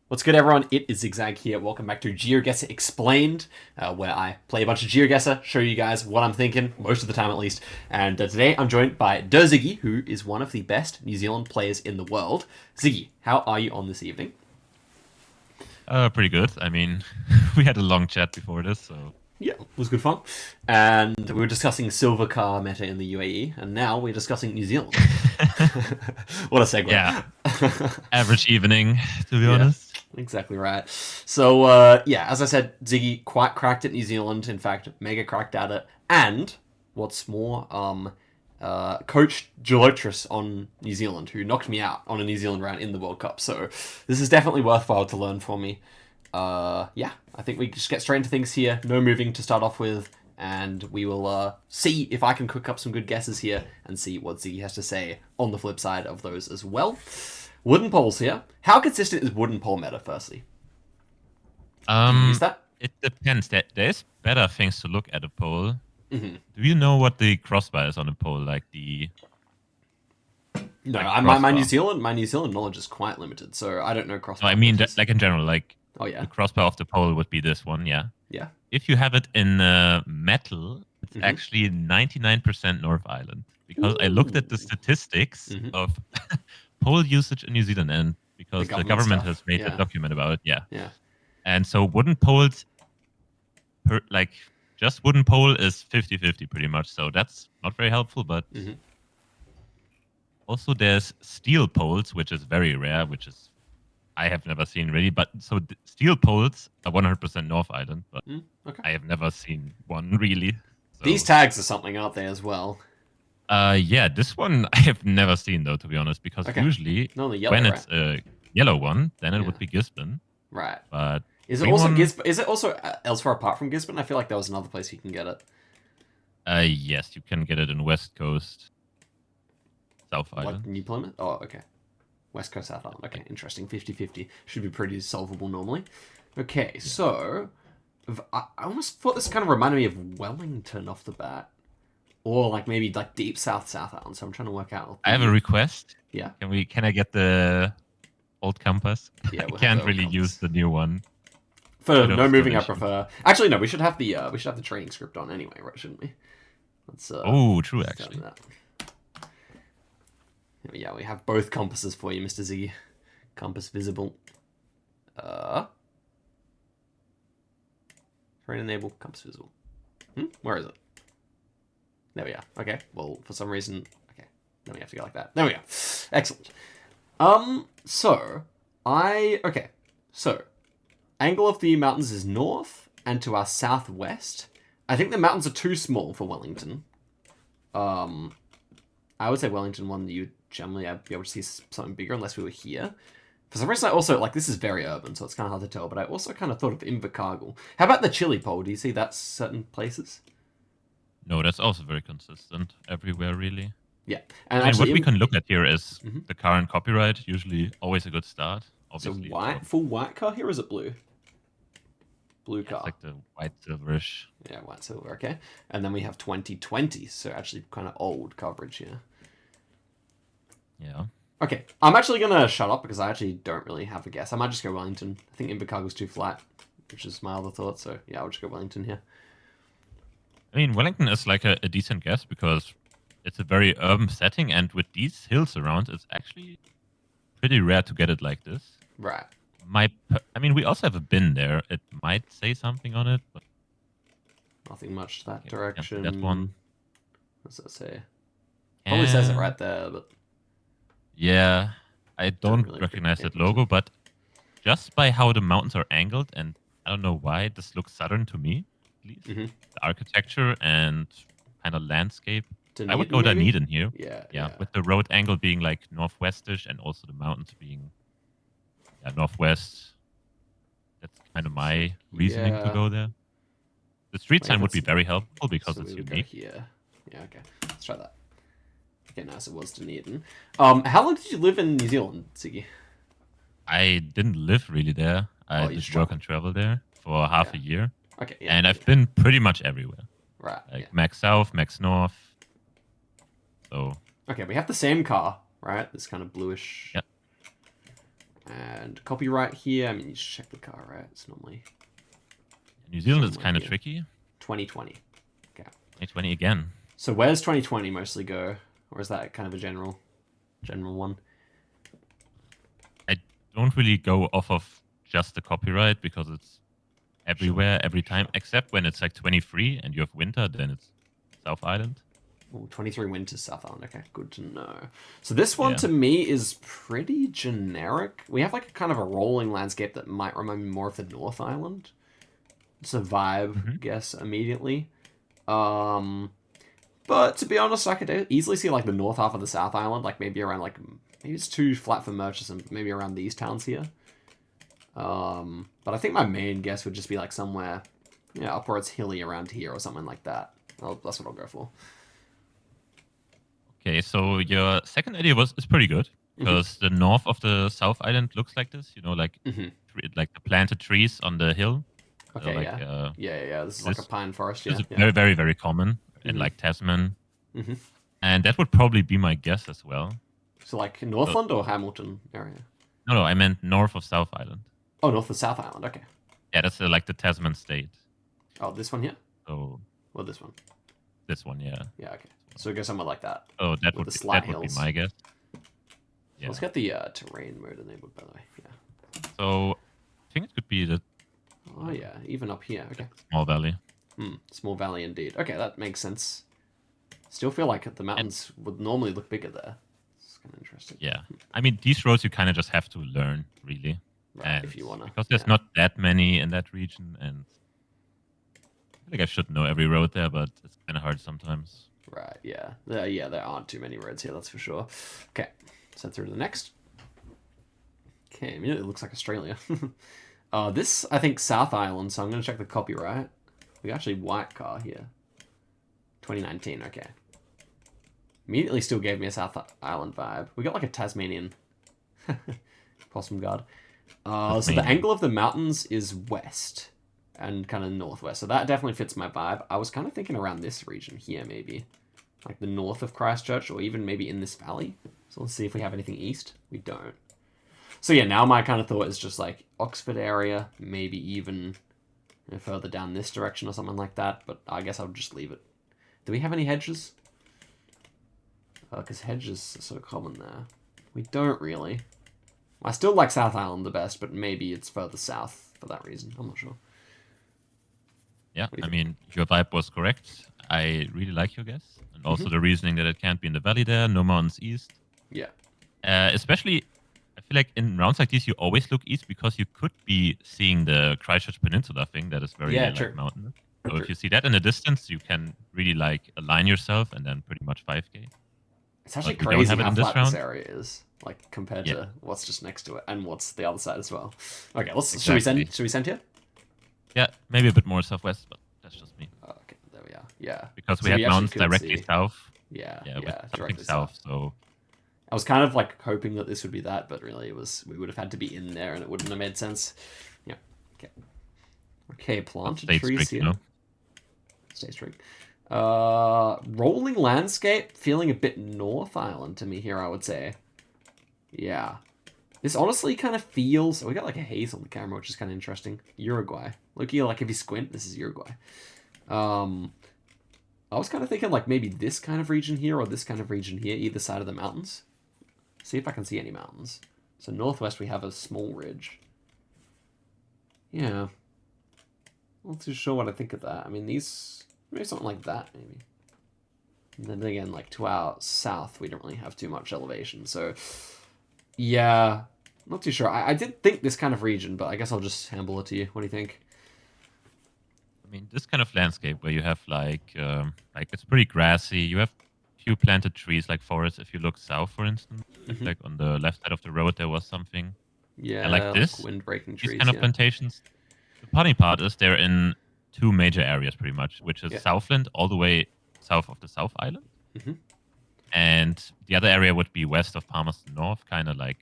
What's good, everyone? It is Zigzag here. Welcome back to GeoGuessr Explained, where I play a bunch of GeoGuessr, show you guys what I'm thinking, most of the time at least. And today I'm joined by DerZiggi, who is one of the best New Zealand players in the world. Ziggy, how are you on this evening? Pretty good. I mean, we had a long chat before this, so Yeah, it was good fun. And we were discussing silver car meta in the UAE, and now we're discussing New Zealand. What a segue. yeah, average evening, to be Yeah, honest. exactly right. So, yeah, as I said, Ziggy quite cracked at New Zealand. In fact, mega cracked at it. And what's more, coached Gelotris on New Zealand, who knocked me out on a New Zealand round in the World Cup. So this is definitely worthwhile to learn for me. Yeah, I think we just get straight into things here. No moving to start off with. And we will see if I can cook up some good guesses here and see what Ziggy has to say on the flip side of those as well. Wooden poles here. How consistent is wooden pole meta, firstly? Do you use that? It depends. There's better things to look at a pole. Mm-hmm. Do you know what the crossbar is on a pole? Like the No, like my New crossbar? Zealand knowledge is quite limited, so I don't know No, I crossbar mean features. like in general, like Oh yeah, the crossbar of the pole would be this one. Yeah. yeah. If you have it in metal, it's Mm-hmm. actually 99% North Island because I looked at the Ooh. statistics Mm-hmm. of pole usage in New Zealand, and The because the government government has stuff. made a Yeah, document about it, yeah. yeah. And so wooden poles, like just wooden pole is 50-50 pretty much. So that's not very helpful. But Mm-hmm. also there's steel poles, which is very rare, which is I have never seen really. But so steel poles are 100% North Island, but Mm, okay. I have never seen one really. These So tags are something, aren't they, as well? yeah, this one I have never seen though, to be honest, because Okay. usually No, the when yellow, right? it's a yellow one, then it Yeah. would be Gisborne. Right. But Is it green also one, Gisborne? Is it also elsewhere apart from Gisborne? I feel like there was another place you can get it. yes, you can get it in West Coast, South Like Island. New Plymouth? Oh, okay. West Coast, South Island. Okay, interesting. 50-50. Should be pretty solvable normally. Okay, Yeah. so... I almost thought this kind of reminded me of Wellington off the bat. Or like maybe like deep South Island. So I'm trying to work out. I have a request. Yeah. Can I get the old compass? Yeah, I we'll have the can't old really use compass. the new one. For Bit of no skill moving, I issues. prefer... Actually, no, we should have the training script on anyway, right? Shouldn't we? Let's Oh, true start actually. with that. Yeah, we have both compasses for you, Mr. Z. Compass visible. Terrain enable, compass visible. Where is it? There we are. Okay. Well, for some reason, okay. Then we have to go like that. There we go. Excellent. Okay. So, angle of the mountains is north, and to our southwest. I think the mountains are too small for Wellington. I would say Wellington one, you generally be able to see something bigger unless we were here. For some reason, I also, like, this is very urban, so it's kind of hard to tell, but I also kind of thought of Invercargill. How about the Chili Pole? Do you see that certain places? No, that's also very consistent everywhere, really. Yeah. And I mean, what actually, we can look at here is Mhm. the current copyright. Usually, always a good start. So Obviously, white, full white car here, or is it blue? Blue yeah, it's car. like the white silverish. Yeah, white silver, okay. And then we have 2020, so actually kind of old coverage here. Yeah. Okay, I'm actually going to shut up because I actually don't really have a guess. I might just go Wellington. I think Invercargill's too flat, which is my other thought, so yeah, I'll just go Wellington here. I mean, Wellington is like a decent guess because it's a very urban setting, and with these hills around, it's actually pretty rare to get it like this. Right. I mean, we also have a bin there. It might say something on it, but Nothing much that okay, can't see direction. that one. What's that say? Probably says it right there, but Yeah, I don't really recognize pay that attention. logo, but just by how the mountains are angled, and I don't know why this looks southern to me, at least. Mm-hmm. The architecture and kind of landscape. I would Dunedin, go maybe? Dunedin here. Yeah. With the road angle being like northwestish and also the mountains being northwest. That's kind of my reasoning to Yeah. go there. The street Like sign if would be it's... very helpful because So it's we would go unique. here. Yeah, okay. Let's try that. Okay, nice. It was Dunedin. How long did you live in New Zealand, Siggy? I didn't live really there. I You just work and travel there for half Yeah. a year. Okay, yeah. And I've been pretty much everywhere. Right, Like yeah. Max South, Max North. So Okay, we have the same car, right? This kind of bluish... Yeah. And copyright here. I mean, you should check the car, right? It's normally New Zealand is somewhere kind of here. tricky. 2020. Okay. 2020 again. So where's 2020 mostly go? Or is that kind of a general one? I don't really go off of just the copyright because it's everywhere, every time, except when it's like 23 and you have winter, then it's South Island. Ooh, 23 winters, South Island. Okay, good to know. So this one Yeah. to me is pretty generic. We have like a kind of a rolling landscape that might remind me more of the North Island. It's a vibe, I guess, immediately. But to be honest, I could easily see like the north half of the South Island, like maybe around like maybe it's too flat for Murchison, maybe around these towns here. But I think my main guess would just be like somewhere, up where it's hilly around here or something like that. That's what I'll go for. Okay, so your second idea is pretty good because the north of the South Island looks like this. Like like the planted trees on the hill. Okay, like, yeah. This is like a pine forest. This Yeah, is very, very, very common in like Tasman, Mm-hmm. and that would probably be my guess as well. So like Northland or Hamilton area? No, I meant north of South Island. Oh, north of South Island. Okay. Yeah, that's like the Tasman state. Oh, this one here? So Or this one? this one, yeah. Yeah, okay. So go somewhere like that. Oh, that With would the be, slight that would be hills. my guess. Yeah. Let's get the terrain mode enabled, by the way. Yeah. So I think it could be the Oh, yeah. Even up here. Okay. small valley. Small valley indeed. Okay, that makes sense. Still feel like the mountains would normally look bigger there. It's kind of interesting. Yeah. I mean, these roads you kind of just have to learn, really. Right, And if you want to. because there's not that many in that region, and I feel like I should know every road there, but it's kind of hard sometimes. Right, yeah. There aren't too many roads here, that's for sure. Okay, let's head through to the next. Okay, immediately looks like Australia. This, I think, South Island, so I'm going to check the copyright. We got actually white car here. 2019, okay. Immediately still gave me a South Island vibe. We got like a Tasmanian Possum guard. So the angle of the mountains is west and kind of northwest. So that definitely fits my vibe. I was kind of thinking around this region here, maybe. Like the north of Christchurch, or even maybe in this valley. So let's see if we have anything east. We don't. So yeah, now my kind of thought is just like Oxford area, maybe even further down this direction or something like that. But I guess I'll just leave it. Do we have any hedges? Because hedges are so common there. We don't really. I still like South Island the best, but maybe it's further south for that reason. I'm not sure. Yeah, I mean, your vibe was correct. I really like your guess. And also the reasoning that it can't be in the valley there, no mountains east. Yeah. Especially, I feel like in rounds like these, you always look east because you could be seeing the Christchurch Peninsula thing that is very like, mountainous. So if you see that in the distance, you can really like align yourself and then pretty much 5K. It's actually crazy how flat this area is, like compared to what's just next to it and what's the other side as well. Okay, should we send here? Yeah, maybe a bit more southwest, but that's just me. Oh, okay, there we are. Yeah. Because we had mountains directly south. Yeah, directly south. So I was kind of like hoping that this would be that, but really we would have had to be in there and it wouldn't have made sense. Yeah. Okay. Okay, planted trees here. Stay strict. Rolling landscape, feeling a bit North Island to me here, I would say. Yeah. This honestly kind of feels... we got like a haze on the camera, which is kind of interesting. Uruguay. Look here, like if you squint, this is Uruguay. I was kind of thinking like maybe this kind of region here or this kind of region here, either side of the mountains. See if I can see any mountains. So northwest we have a small ridge. Yeah. Not too sure what I think of that. I mean, maybe something like that, maybe. And then again, like to our south, we don't really have too much elevation. So, yeah, not too sure. I did think this kind of region, but I guess I'll just handle it to you. What do you think? I mean, this kind of landscape where you have like it's pretty grassy. You have a few planted trees, like forests. If you look south, for instance, like on the left side of the road, there was something. Yeah, and like this, wind-breaking trees. These kind of plantations. The funny part is they're in two major areas, pretty much, which is Southland, all the way south of the South Island, and the other area would be west of Palmerston North, kind of like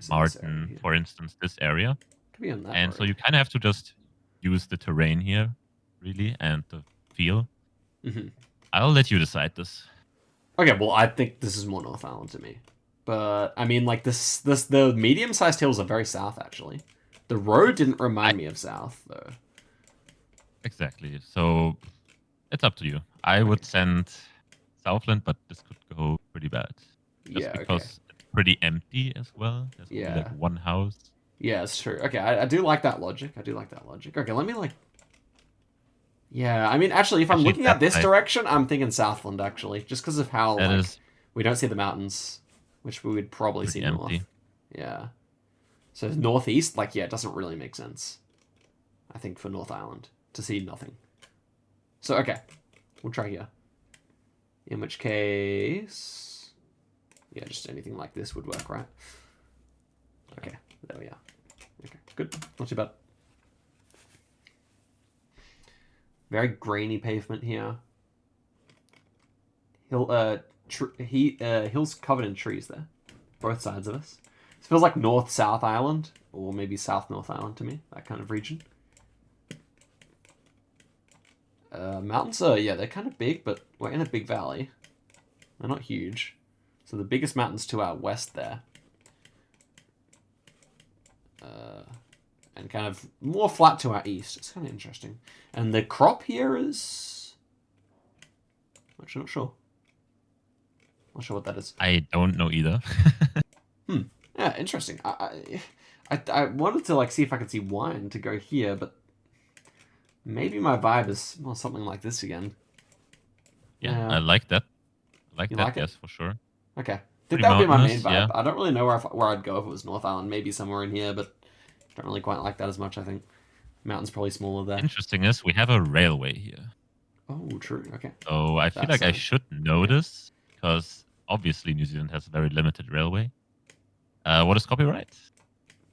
Martin, for instance, this area. Could be on that and road. So you kind of have to just use the terrain here, really, and the feel. I'll let you decide this. Okay, well, I think this is more North Island to me. But I mean, like the medium-sized hills are very south actually. The road didn't remind me of south though. Exactly. So it's up to you. I would send Southland, but this could go pretty bad. Just because it's pretty empty as well. There's only like one house. Yeah, it's true. Okay, I do like that logic. Okay, let me like... Yeah, I mean, actually, if I'm looking at this direction, I'm thinking Southland, actually. Just because of how, like, we don't see the mountains, which we would probably see north. Yeah. So northeast, like, yeah, it doesn't really make sense, I think, for North Island to see nothing. So, okay, we'll try here. In which case... Yeah, just anything like this would work, right? Okay, there we are. Okay, good. Not too bad. Very grainy pavement here. Hills covered in trees there. Both sides of us. This feels like North-South Island, or maybe South-North Island to me, that kind of region. Mountains are, yeah, they're kind of big, but we're in a big valley. They're not huge. So the biggest mountain's to our west there. And kind of more flat to our east. It's kind of interesting. And the crop here is... Actually, not sure. Not sure what that is. I don't know either. Yeah, interesting. I wanted to like see if I could see wine to go here, but maybe my vibe is more something like this again. Yeah, I like that. I like that, yes, for sure. Okay. I think that would be my main vibe. Yeah. I don't really know where I'd go if it was North Island. Maybe somewhere in here, but don't really quite like that as much, I think. Mountain's probably smaller there. Interesting is we have a railway here. Oh, true. Okay. So I feel like I should know this, because obviously New Zealand has a very limited railway. What is copyright?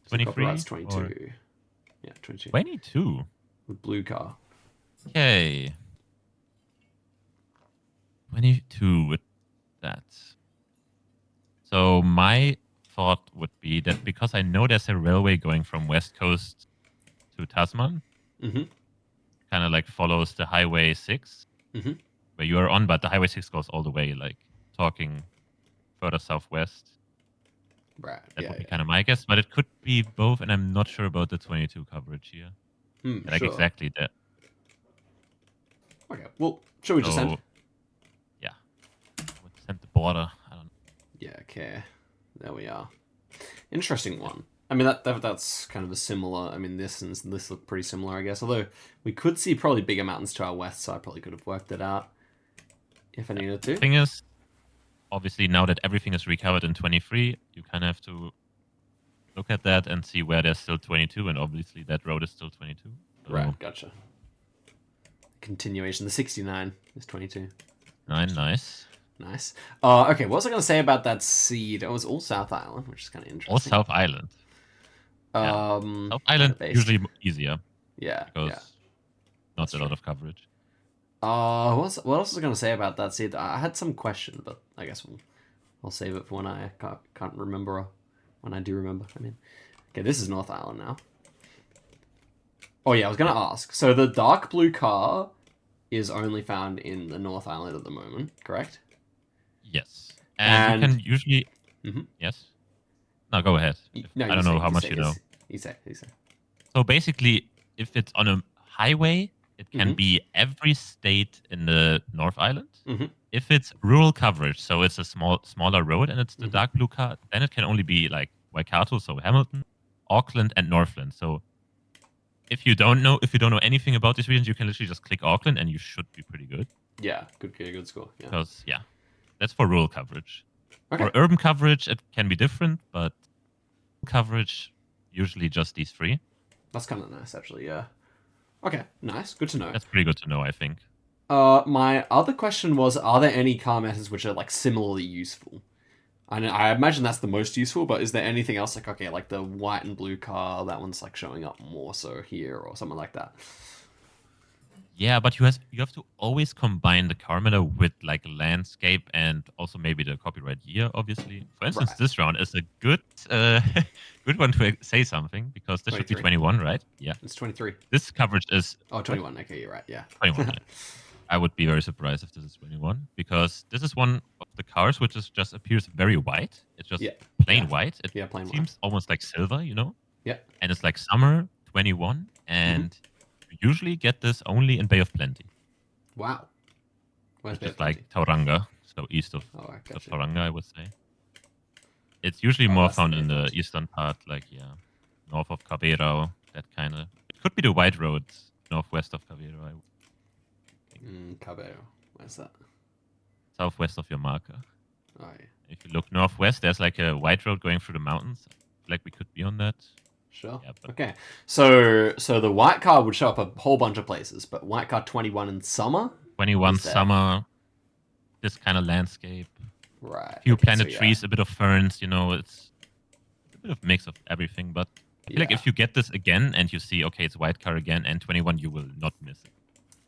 23? Copyright's 22. Or... Yeah, 22. 22? With blue car. Okay. 22 with that. So my thought would be that because I know there's a railway going from West Coast to Tasman, kind of like follows the Highway 6, where you are on, but the Highway 6 goes all the way, like talking further southwest. Right. That would be kind of my guess, but it could be both, and I'm not sure about the 22 coverage here. Like exactly that. Okay, well, should we just send? Yeah. We'll send the border. I don't know. Yeah, okay. There we are. Interesting one. I mean, that's kind of a similar... I mean, this and this look pretty similar, I guess. Although, we could see probably bigger mountains to our west, so I probably could have worked it out if I needed to. The thing is, obviously, now that everything is recovered in 23, you kind of have to look at that and see where there's still 22, and obviously that road is still 22. So right, gotcha. Continuation. The 69 is 22. Nice. Nice. Okay, what was I going to say about that seed? It was all South Island, which is kind of interesting. All South Island. South Island usually easier. Yeah. Because not a lot of coverage. What else was I going to say about that seed? I had some question, but I guess we'll save it for when I can't remember, or when I do remember. I mean, okay, this is North Island now. Oh yeah, I was going to ask. So the dark blue car is only found in the North Island at the moment, correct? Yes. And you can usually... Yes? No, go ahead. I don't know how much you know. You say. So basically, if it's on a highway, it can be every state in the North Island. If it's rural coverage, so it's a smaller road and it's the dark blue car, then it can only be like Waikato, so Hamilton, Auckland, and Northland. So if you don't know anything about these regions, you can literally just click Auckland and you should be pretty good. Yeah, good score. Yeah. Because that's for rural coverage. Okay. For urban coverage, it can be different, but coverage usually just these three. That's kind of nice, actually. Yeah. Okay, nice. Good to know. That's pretty good to know, I think. My other question was: are there any car methods which are like similarly useful? I imagine that's the most useful, but is there anything else like, okay, like the white and blue car, that one's like showing up more so here or something like that? Yeah, but you have to always combine the car meta with like landscape and also maybe the copyright year, obviously. For instance, this round is a good good one to say something, because this 23. should be 21, right? Yeah. It's 23. This coverage is... Oh, 21. Okay, you're right. Yeah. 21, I would be very surprised if this is 21 because this is one of the cars which just appears very white. It's just plain white. It plain seems almost like silver, you know? Yeah. And it's like summer 21, and you usually get this only in Bay of Plenty. Wow. Where's Bay of Plenty? Plenty? Like Tauranga, so east of, gotcha. Tauranga, I would say. It's usually more found in the eastern part, like north of Caveiro, that kind of. It could be the white roads northwest of Caveiro. Caveiro. Where's that? Southwest of your marker. Oh, yeah. If you look northwest, there's like a white road going through the mountains. Like we could be on that. Sure. Yeah, okay. So the white car would show up a whole bunch of places, but white car 21 in summer? 21 summer, this kind of landscape. Right. A few planted trees, a bit of ferns, you know, it's a bit of mix of everything. But I feel like if you get this again and you see, okay, it's white car again and 21, you will not miss it.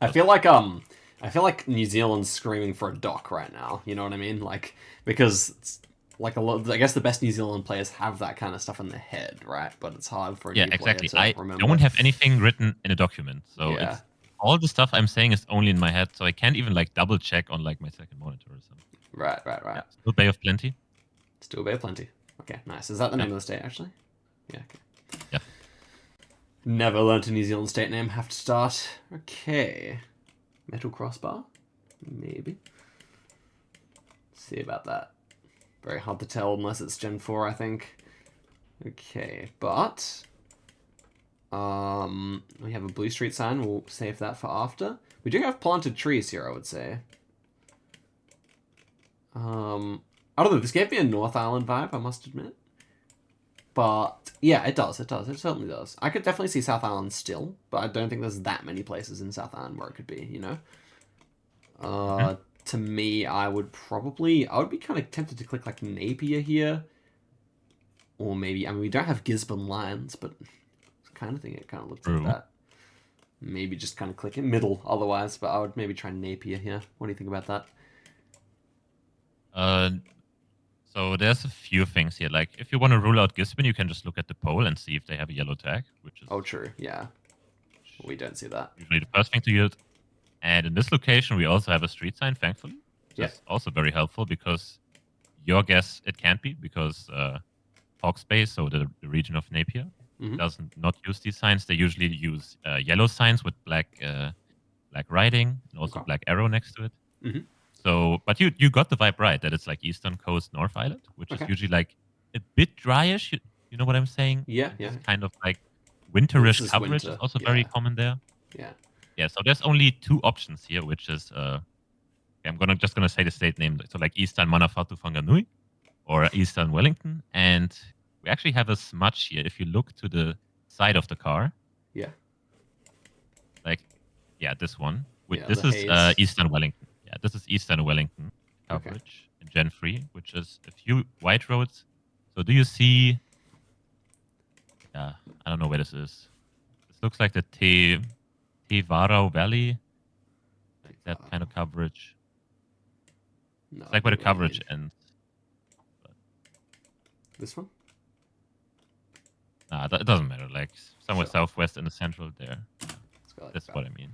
I feel like New Zealand's screaming for a dock right now. You know what I mean? Like, because it's like a lot. I guess the best New Zealand players have that kind of stuff in their head, right? But it's hard for a new player to remember. I don't have anything written in a document, so it's, all the stuff I'm saying is only in my head, so I can't even like double check on like my second monitor or something. Right. Yeah, still Bay of Plenty. Still Bay of Plenty. Okay, nice. Is that the name of the state actually? Yeah. Okay. Yeah. Never learned a New Zealand state name. Have to start. Okay. Metal crossbar? Maybe. Let's see about that. Very hard to tell unless it's Gen 4, I think. Okay, but... we have a Blue Street sign. We'll save that for after. We do have planted trees here, I would say. I don't know. This gave me a North Island vibe, I must admit. But, yeah, it does. It certainly does. I could definitely see South Island still, but I don't think there's that many places in South Island where it could be, you know? To me, I would be kind of tempted to click, like, Napier here. Or maybe, I mean, we don't have Gisborne lines, but I kind of think it kind of looks like that. Maybe just kind of click in middle otherwise, but I would maybe try Napier here. What do you think about that? So there's a few things here. Like, if you want to rule out Gisborne, you can just look at the poll and see if they have a yellow tag, which is... Oh, true. Yeah. We don't see that. Usually the first thing to use. And in this location, we also have a street sign, thankfully. That's also very helpful because your guess, it can't be because Hawksbay, so the region of Napier, does not use these signs. They usually use yellow signs with black writing and also black arrow next to it. So, but you got the vibe right that it's like Eastern Coast, North Island, which is usually like a bit dryish. You know what I'm saying? Yeah. It's kind of like winterish coverage is also very common there. Yeah. So there's only two options here, which is I'm just gonna say the state name. So like Eastern Manawatu Whanganui or Eastern Wellington, and we actually have a smudge here. If you look to the side of the car, this one. This is Eastern Wellington. Yeah, this is Eastern Wellington coverage in Gen 3, which is a few white roads. So do you see... I don't know where this is. This looks like the Te Varau Valley. Like that kind of coverage. No, it's like where the coverage ends. But... This one? Nah, it doesn't matter. Like somewhere southwest in the central there. That's what I mean.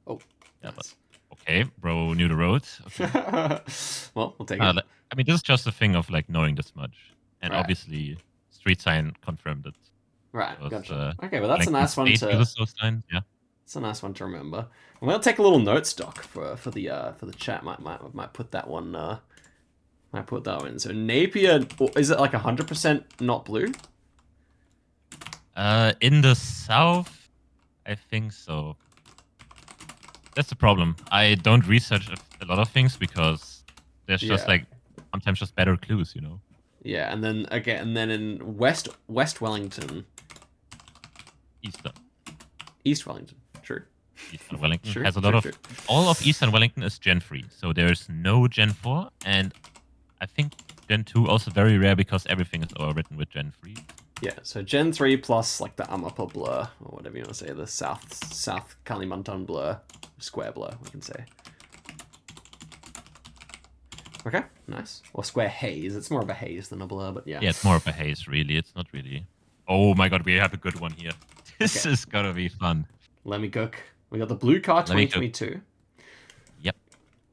Oh, yeah, nice. But okay, bro knew the road. Okay. Well, we'll take it. I mean, this is just a thing of like knowing this much, and obviously, street sign confirmed it. Right, gotcha. Okay, well, that's a nice one to. Yeah, it's a nice one to remember. I'm gonna take a little note stock for the chat. Might put that one. Might put that one. So Napier, is it like 100% not blue? In the south, I think so. That's the problem. I don't research a lot of things because there's just like sometimes just better clues, you know. Yeah, and then in West Wellington, East Wellington, true. Eastern Wellington has a lot of all of Eastern Wellington is Gen 3, so there's no Gen 4, and I think Gen 2 also very rare because everything is overwritten with Gen 3. Yeah, so Gen 3 plus like the Amapa blur, or whatever you want to say, the South Kalimantan blur, square blur, we can say. Okay, nice. Or square haze. It's more of a haze than a blur, but yeah. Yeah, it's more of a haze, really. It's not really... Oh my god, we have a good one here. This is gonna be fun. Let me cook. We got the blue car 2022.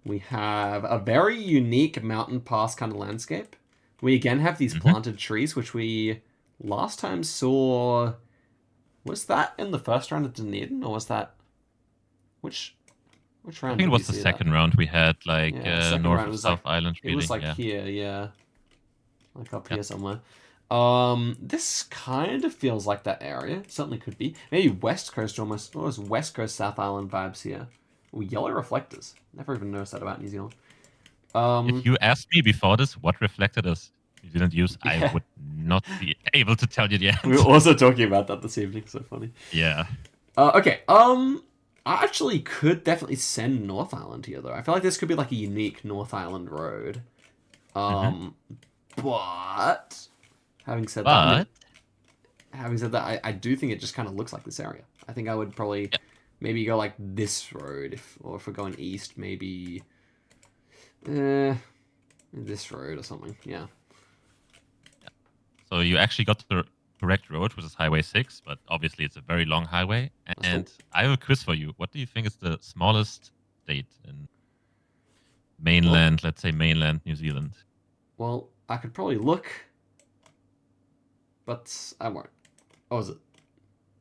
We have a very unique mountain pass kind of landscape. We again have these planted trees, which we last time saw. Was that in the first round of Dunedin, or was that which round? I think it was the second round we had, like north of South Island. Really, it was like here, yeah, like up here somewhere. This kind of feels like that area. Certainly could be. Maybe West Coast almost. Or West Coast South Island vibes here. Ooh, yellow reflectors. Never even noticed that about New Zealand. If you asked me before this what reflectors New Zealand use, I would not be able to tell you the answer. We were also talking about that this evening. So funny. Yeah. Okay. I actually could definitely send North Island here, though. I feel like this could be like a unique North Island road. But having said that, I do think it just kind of looks like this area. I think I would probably maybe go like this road, or if we're going east, maybe this road or something. Yeah. So you actually got the correct road, which is Highway 6, but obviously it's a very long highway. And I have a quiz for you. What do you think is the smallest state in mainland, let's say mainland New Zealand? Well, I could probably look, but I won't. Oh, is it?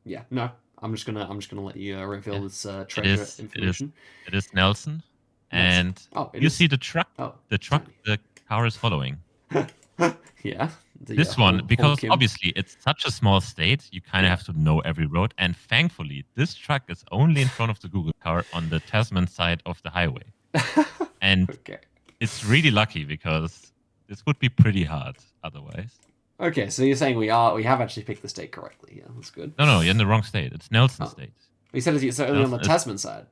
Yeah, no. I'm just gonna let you reveal this treasure information. It is Nelson, and you see the truck. The car is following. Yeah. This one, because obviously it's such a small state, you kind of have to know every road. And thankfully, this truck is only in front of the Google car on the Tasman side of the highway. And it's really lucky because this would be pretty hard otherwise. Okay, so you're saying we have actually picked the state correctly. Yeah, that's good. No, you're in the wrong state. It's Nelson State. You said it's only on the Tasman side.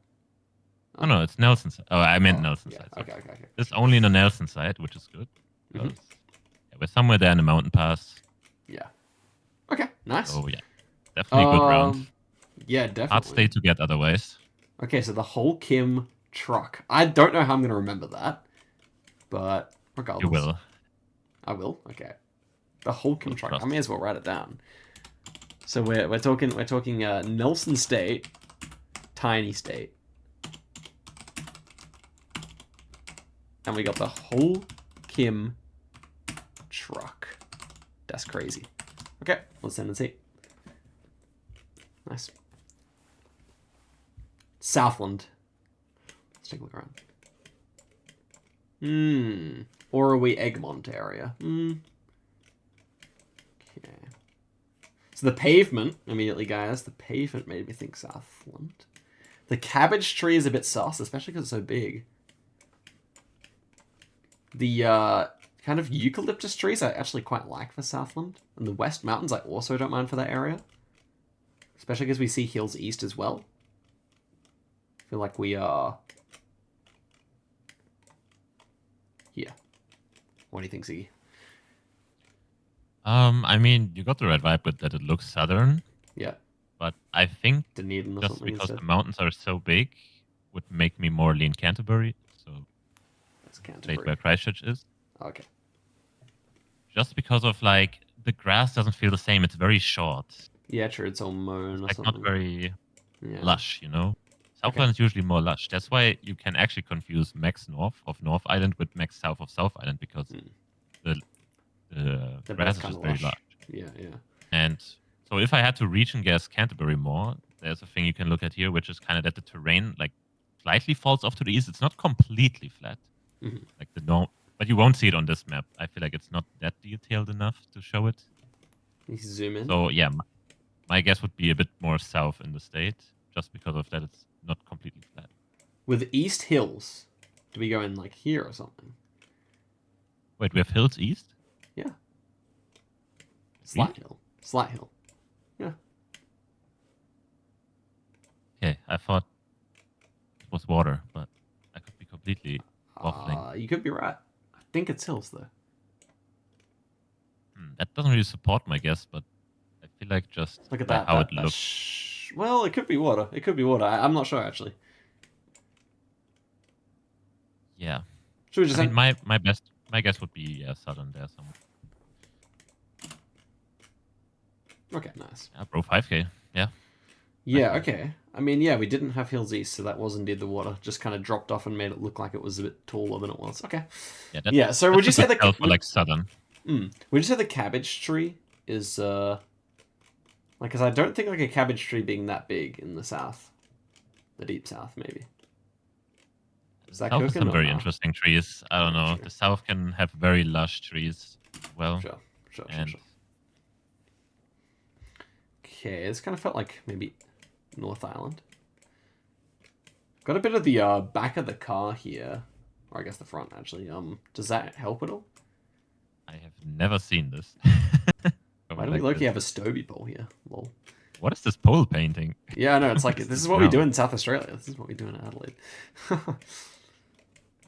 Oh, no, it's Nelson side. Oh, I meant Nelson side. Okay. It's only in the Nelson side, which is good. We're somewhere there in the mountain pass. Yeah. Okay, nice. Oh, yeah. Definitely a good round. Yeah, definitely. Hard state to get otherwise. Okay, so the Holcim Truck. I don't know how I'm going to remember that, but regardless. You will. I will? Okay. The Holcim Truck. I may as well write it down. So we're talking Nelson State, tiny state. And we got the Holcim Truck. That's crazy. Okay, let's send and see. Nice. Southland. Let's take a look around. Or are we Egmont area? Okay. So the pavement, immediately, guys, the pavement made me think Southland. The cabbage tree is a bit sus, especially because it's so big. The kind of eucalyptus trees I actually quite like for Southland. And the West Mountains I also don't mind for that area. Especially because we see hills east as well. I feel like we are here. What do you think, Ziggy? I mean, you got the right vibe with that it looks southern. Yeah. But I think Dunedin or just because the mountains are so big would make me more lean Canterbury. So that's Canterbury. Where Christchurch is. Okay. Just because of like the grass doesn't feel the same. It's very short. Yeah, true. It's all mown or like something. Not very lush, you know. Southland is usually more lush. That's why you can actually confuse Max North of North Island with Max South of South Island because the grass is just very lush. Yeah. And so if I had to region guess Canterbury more, there's a thing you can look at here, which is kind of that the terrain like slightly falls off to the east. It's not completely flat, like but you won't see it on this map. I feel like it's not that detailed enough to show it. You zoom in. So yeah, my guess would be a bit more south in the state, just because of that it's not completely flat. With East Hills, do we go in like here or something? Wait, we have hills east? Yeah. Slight Hill. Yeah. Okay, I thought it was water, but I could be completely waffling. You could be right. I think it's hills though. That doesn't really support my guess, but I feel like just look at that. How it looks. Well, it could be water. I'm not sure actually. Yeah. Should we just? I mean, my guess would be southern there somewhere. Okay, nice. Yeah, bro, 5K. Yeah. Yeah, okay. I mean, yeah, we didn't have hills east, so that was indeed the water. Just kind of dropped off and made it look like it was a bit taller than it was. Okay. Yeah, Yeah, so that's would you a say good tell the for like southern. would you say the cabbage tree is like, because I don't think like a cabbage tree being that big in the south, the deep south maybe. Is that South has cooking some or very no? interesting trees. I don't know. True. The south can have very lush trees as well. Sure. And Okay, this kind of felt like maybe North Island. Got a bit of the back of the car here, or I guess the front actually. Does that help at all? I have never seen this. Why do we look have a Stobie pole here? Lol. What is this pole painting? Yeah, no, it's like this is what we do in South Australia. This is what we do in Adelaide.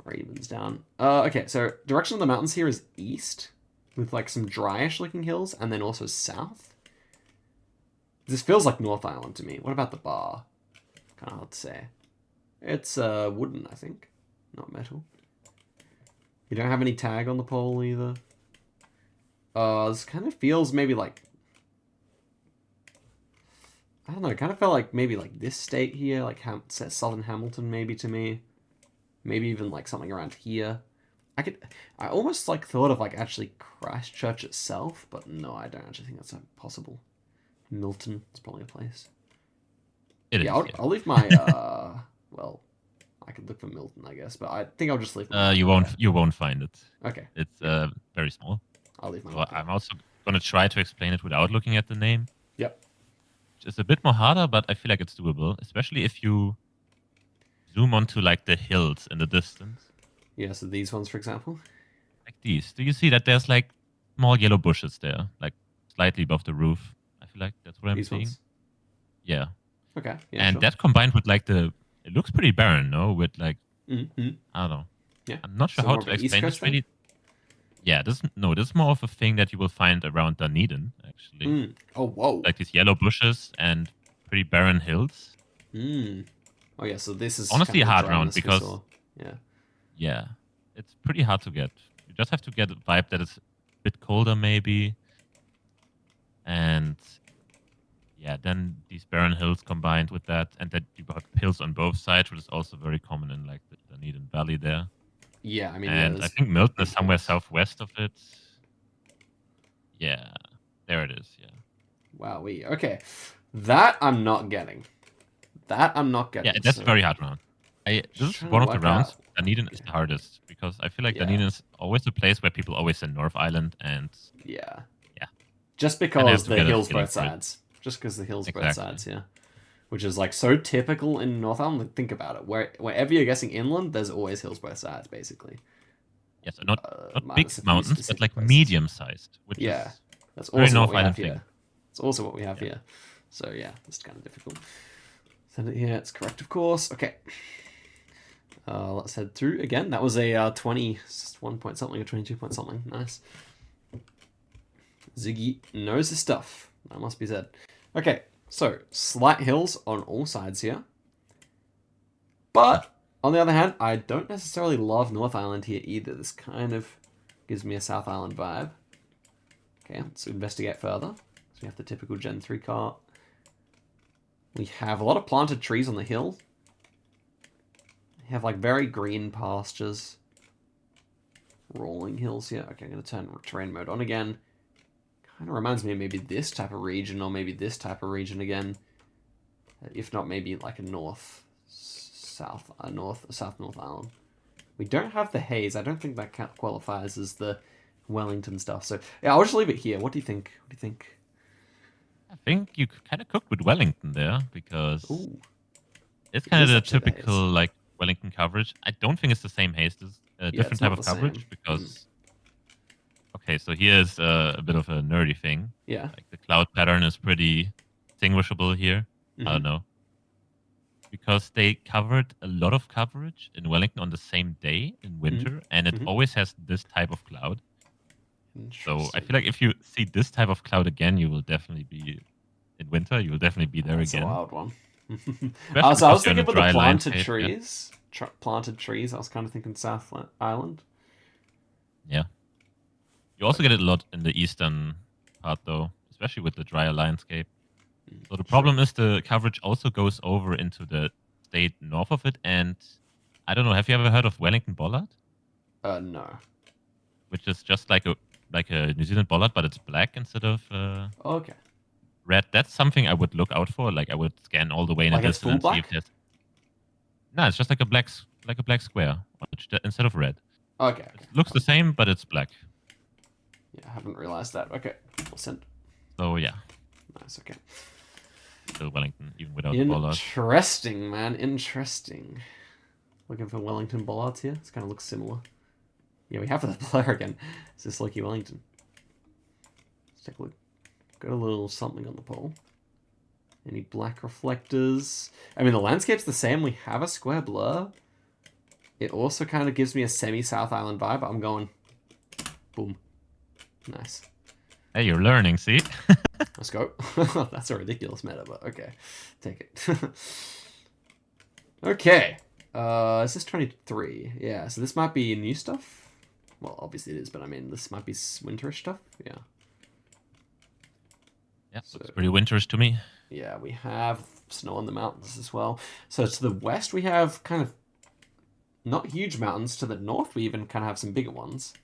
Ravens down. Okay, so direction of the mountains here is east, with like some dryish looking hills, and then also south. This feels like North Island to me. What about the bar? Kind of hard to say. It's wooden, I think, not metal. You don't have any tag on the pole either. This kind of feels maybe like, I don't know, it kind of felt like maybe like this state here, like Southern Hamilton maybe to me. Maybe even like something around here. I almost like thought of like actually Christchurch itself, but no, I don't actually think that's possible. Milton is probably a place. I'll leave my, well, I could look for Milton, I guess, but I think I'll just leave my you won't find it. Okay. It's very small. I'll leave my so I'm also going to try to explain it without looking at the name. Yep. Which is a bit more harder, but I feel like it's doable, especially if you zoom onto like the hills in the distance. Yeah, so these ones, for example? Like these. Do you see that there's like small yellow bushes there, like slightly above the roof? I feel like that's what I'm seeing. Ones? Yeah. Okay. Yeah, and that combined with like it looks pretty barren, no? With like, I don't know. Yeah. I'm not sure how to explain this really. Yeah, this is more of a thing that you will find around Dunedin, actually. Oh, whoa. Like these yellow bushes and pretty barren hills. Oh, yeah, so this is honestly a hard round because, yeah, it's pretty hard to get. You just have to get a vibe that is a bit colder, maybe. And yeah, then these barren hills combined with that, and that you have hills on both sides, which is also very common in like the Dunedin Valley there. Yeah, I mean, and I think Milton is somewhere southwest of it. Yeah, there it is. Yeah. Wow, okay. That I'm not getting. Yeah, that's a very hard round. This is one of the rounds. Dunedin is the hardest because I feel like Dunedin is always a place where people always say North Island and yeah. Just because the hills both sides. Just because the hills both sides, yeah. Which is like so typical in North Island. Like, think about it. Wherever you're guessing inland, there's always hills both sides, basically. Yeah, so not big mountains, but like medium sized. Which is that's also what we have here. It's also what we have here. So yeah, it's kind of difficult. Send it here. It's correct, of course. Okay. Let's head through again. That was a 21 point something or 22 point something. Nice. Ziggy knows his stuff. That must be said. Okay, so slight hills on all sides here. But on the other hand, I don't necessarily love North Island here either. This kind of gives me a South Island vibe. Okay, let's investigate further. So we have the typical Gen 3 car. We have a lot of planted trees on the hill. We have like very green pastures. Rolling hills here. Okay, I'm going to turn terrain mode on again. Kind of reminds me of maybe this type of region or maybe this type of region again. If not, maybe like a South North Island. We don't have the Haze. I don't think that qualifies as the Wellington stuff. So yeah, I'll just leave it here. What do you think? I think you kind of cooked with Wellington there because it's kind of the typical like Wellington coverage. I don't think it's the same Haze. It's a different type of coverage because. Okay, so here's a bit of a nerdy thing. Yeah. Like the cloud pattern is pretty distinguishable here. I don't know. Because they covered a lot of coverage in Wellington on the same day in winter, and it always has this type of cloud. So I feel like if you see this type of cloud again, you will definitely be in winter. You will definitely be there again. That's a wild one. So I was thinking about the planted trees. Planted trees. I was kind of thinking Southland Island. Yeah. You also get it a lot in the eastern part, though, especially with the drier landscape. So the problem is the coverage also goes over into the state north of it, and I don't know. Have you ever heard of Wellington bollard? No. Which is just like a New Zealand bollard, but it's black instead of Okay. red. That's something I would look out for. Like I would scan all the way in Like a it's distance full and see if black? there's. No, it's just like a black square instead of red. Okay. It looks the same, but it's black. Yeah, I haven't realized that. Okay. We'll send. So yeah, Nice, okay. still Wellington, even without the bollard. Interesting, man. Interesting. Looking for Wellington bollards here. This kind of looks similar. Yeah, we have the player again. Is this Lucky Wellington? Let's take a look. Got a little something on the pole. Any black reflectors? I mean, the landscape's the same. We have a square blur. It also kind of gives me a semi-South Island vibe. I'm going... Boom. Nice. Hey, you're learning, see? Let's go. That's a ridiculous meta, but okay. Take it. Okay. Is this 23? Yeah, so this might be new stuff. Well, obviously it is, but I mean, this might be winterish stuff. Yeah. Yeah, so, looks pretty winterish to me. Yeah, we have snow on the mountains as well. So to the west, we have kind of not huge mountains. To the north, we even kind of have some bigger ones.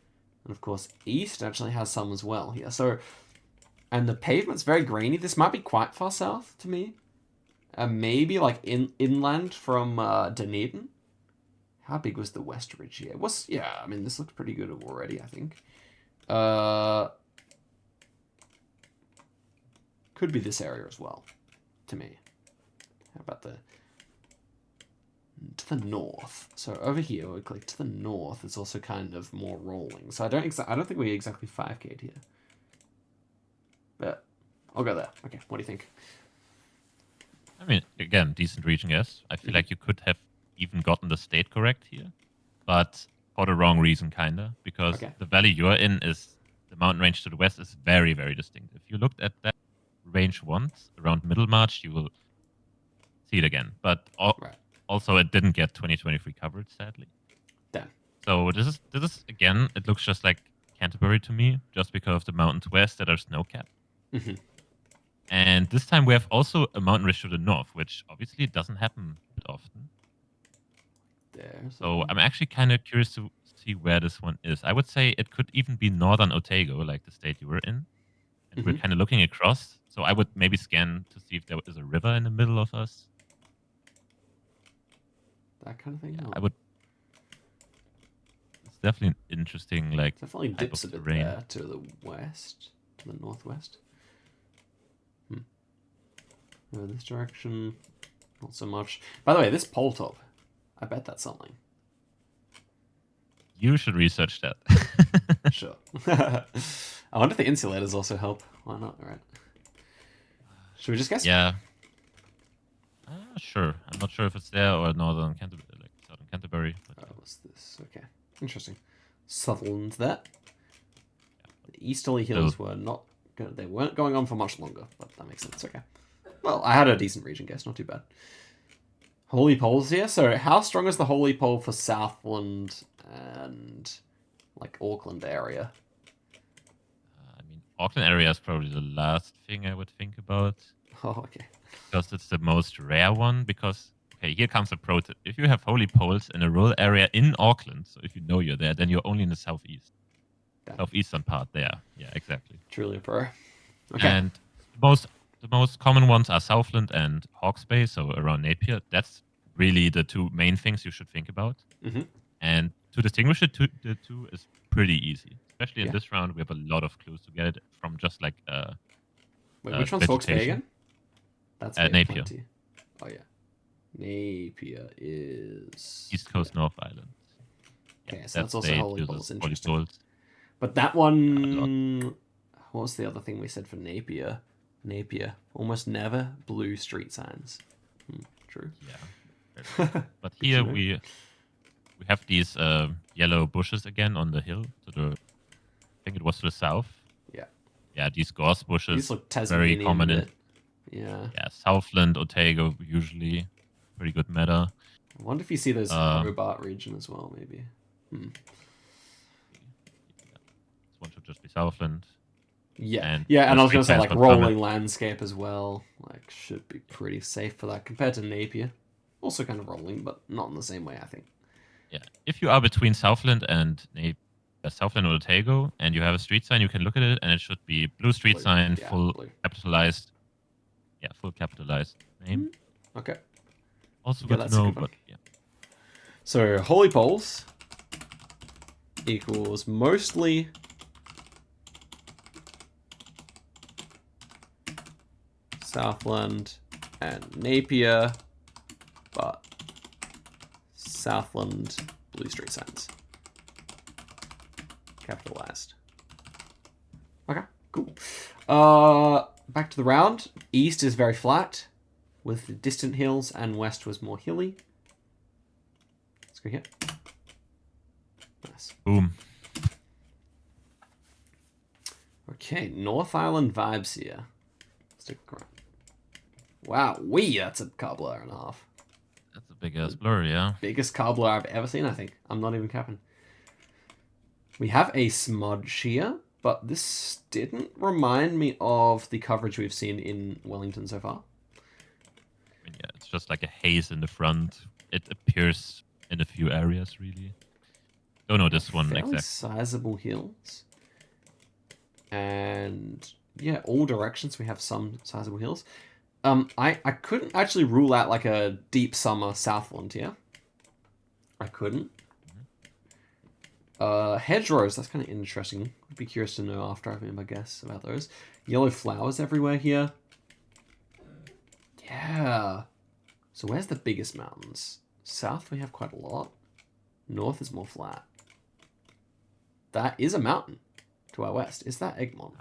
And of course, east actually has some as well here. So, and the pavement's very grainy. This might be quite far south to me. Maybe like inland from Dunedin. How big was the West Ridge here? Yeah, I mean, this looks pretty good already, I think. Could be this area as well, to me. How about to the north? So over here, we click to the north. It's also kind of more rolling. So I don't think we're exactly 5K'd here. But I'll go there. Okay, what do you think? I mean, again, decent region, yes. I feel like you could have even gotten the state correct here, but for the wrong reason, kinda, because the valley you're in is the mountain range to the west is very, very distinct. If you looked at that range once around Middlemarch, you will see it again. But also, it didn't get 2023 coverage, sadly. Damn. So this is again, it looks just like Canterbury to me, just because of the mountains west that are snow-capped. Mm-hmm. And this time we have also a mountain ridge to the north, which obviously doesn't happen often. So I'm actually kind of curious to see where this one is. I would say it could even be northern Otago, like the state you were in. And we're kind of looking across. So I would maybe scan to see if there is a river in the middle of us. That kind of thing? Yeah, I would. It's definitely an interesting, like, definitely dips a bit there to the west, to the northwest. This direction, not so much. By the way, this pole top, I bet that's something. You should research that. Sure. I wonder if the insulators also help. Why not, right? Should we just guess? Yeah. Sure. I'm not sure if it's there or northern Canterbury, like southern Canterbury. But what's this? Okay. Interesting. Southland there. The easterly hills were not good. They weren't going on for much longer, but that makes sense. Okay. Well, I had a decent region guess, not too bad. Holy poles here. So how strong is the holy pole for Southland and like Auckland area? I mean, Auckland area is probably the last thing I would think about. Oh, okay. Because it's the most rare one. Because, okay, here comes a pro tip. If you have holy poles in a rural area in Auckland, so if you know you're there, then you're only in the southeast. Damn. Southeastern part there. Yeah, exactly. Truly a pro. Okay. And the most common ones are Southland and Hawke's Bay, so around Napier. That's really the two main things you should think about. Mm-hmm. And to distinguish the two is pretty easy. Especially in this round, we have a lot of clues to get it from just like Wait, which one's Hawke's Bay again? That's Napier. Plenty. Oh, yeah. Napier is... East Coast North Island. Okay, so that's also holy poles. Interesting. But that one... What was the other thing we said for Napier? Napier. Almost never blue street signs. True. Yeah. But here we have these yellow bushes again on the hill. I think it was to the south. Yeah. Yeah, these gorse bushes. These look very common in. Yeah. Yeah, Southland, Otago, usually pretty good meta. I wonder if you see those Hobart region as well, maybe. This one should just be Southland. Yeah, And yeah, and I was street gonna say signs like confirm it. rolling landscape as well. Like should be pretty safe for that compared to Napier. Also kind of rolling, but not in the same way, I think. Yeah, if you are between Southland and Southland or Otago, and you have a street sign, you can look at it, and it should be blue street Blue. sign, Yeah, full blue. capitalized. Yeah, full capitalized name. Okay. Also Yeah, good to that's a know, good one. but yeah. So Holey poles equals mostly Southland and Napier, but Southland blue street signs. Capitalized. Okay, cool. Back to the round. East is very flat with the distant hills, and west was more hilly. Let's go here. Nice. Boom. Okay, North Island vibes here. Stick around. Wow, that's a cobbler and a half. That's a big ass blur, yeah. Biggest cobbler I've ever seen, I think. I'm not even capping. We have a smudge here, but this didn't remind me of the coverage we've seen in Wellington so far. I mean, yeah, it's just like a haze in the front. It appears in a few areas, really. Don't know this one Fairly exactly. sizable hills. And yeah, all directions we have some sizable hills. I couldn't actually rule out like a deep summer Southland here. I couldn't. Hedgerows, that's kind of interesting. I'd be curious to know after I've made my guess about those. Yellow flowers everywhere here. Yeah. So where's the biggest mountains? South we have quite a lot. North is more flat. That is a mountain to our west. Is that Egmont?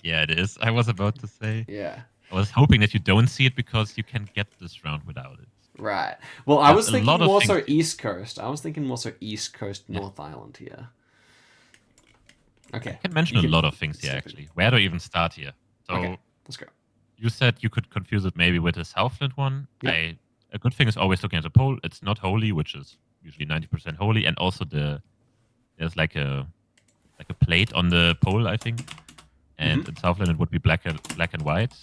Yeah, it is. I was about to say. Yeah. I was hoping that you don't see it because you can get this round without it. Right. Well, I was thinking more so things- East Coast. I was thinking more so East Coast, North Island here. Okay. I can mention a lot of things here, actually. Where to even start here? So, okay, let's go. You said you could confuse it maybe with the Southland one. Yeah. A good thing is always looking at the pole. It's not Holey, which is usually 90% Holey, and also there's like a plate on the pole, I think. And in Southland it would be black and white,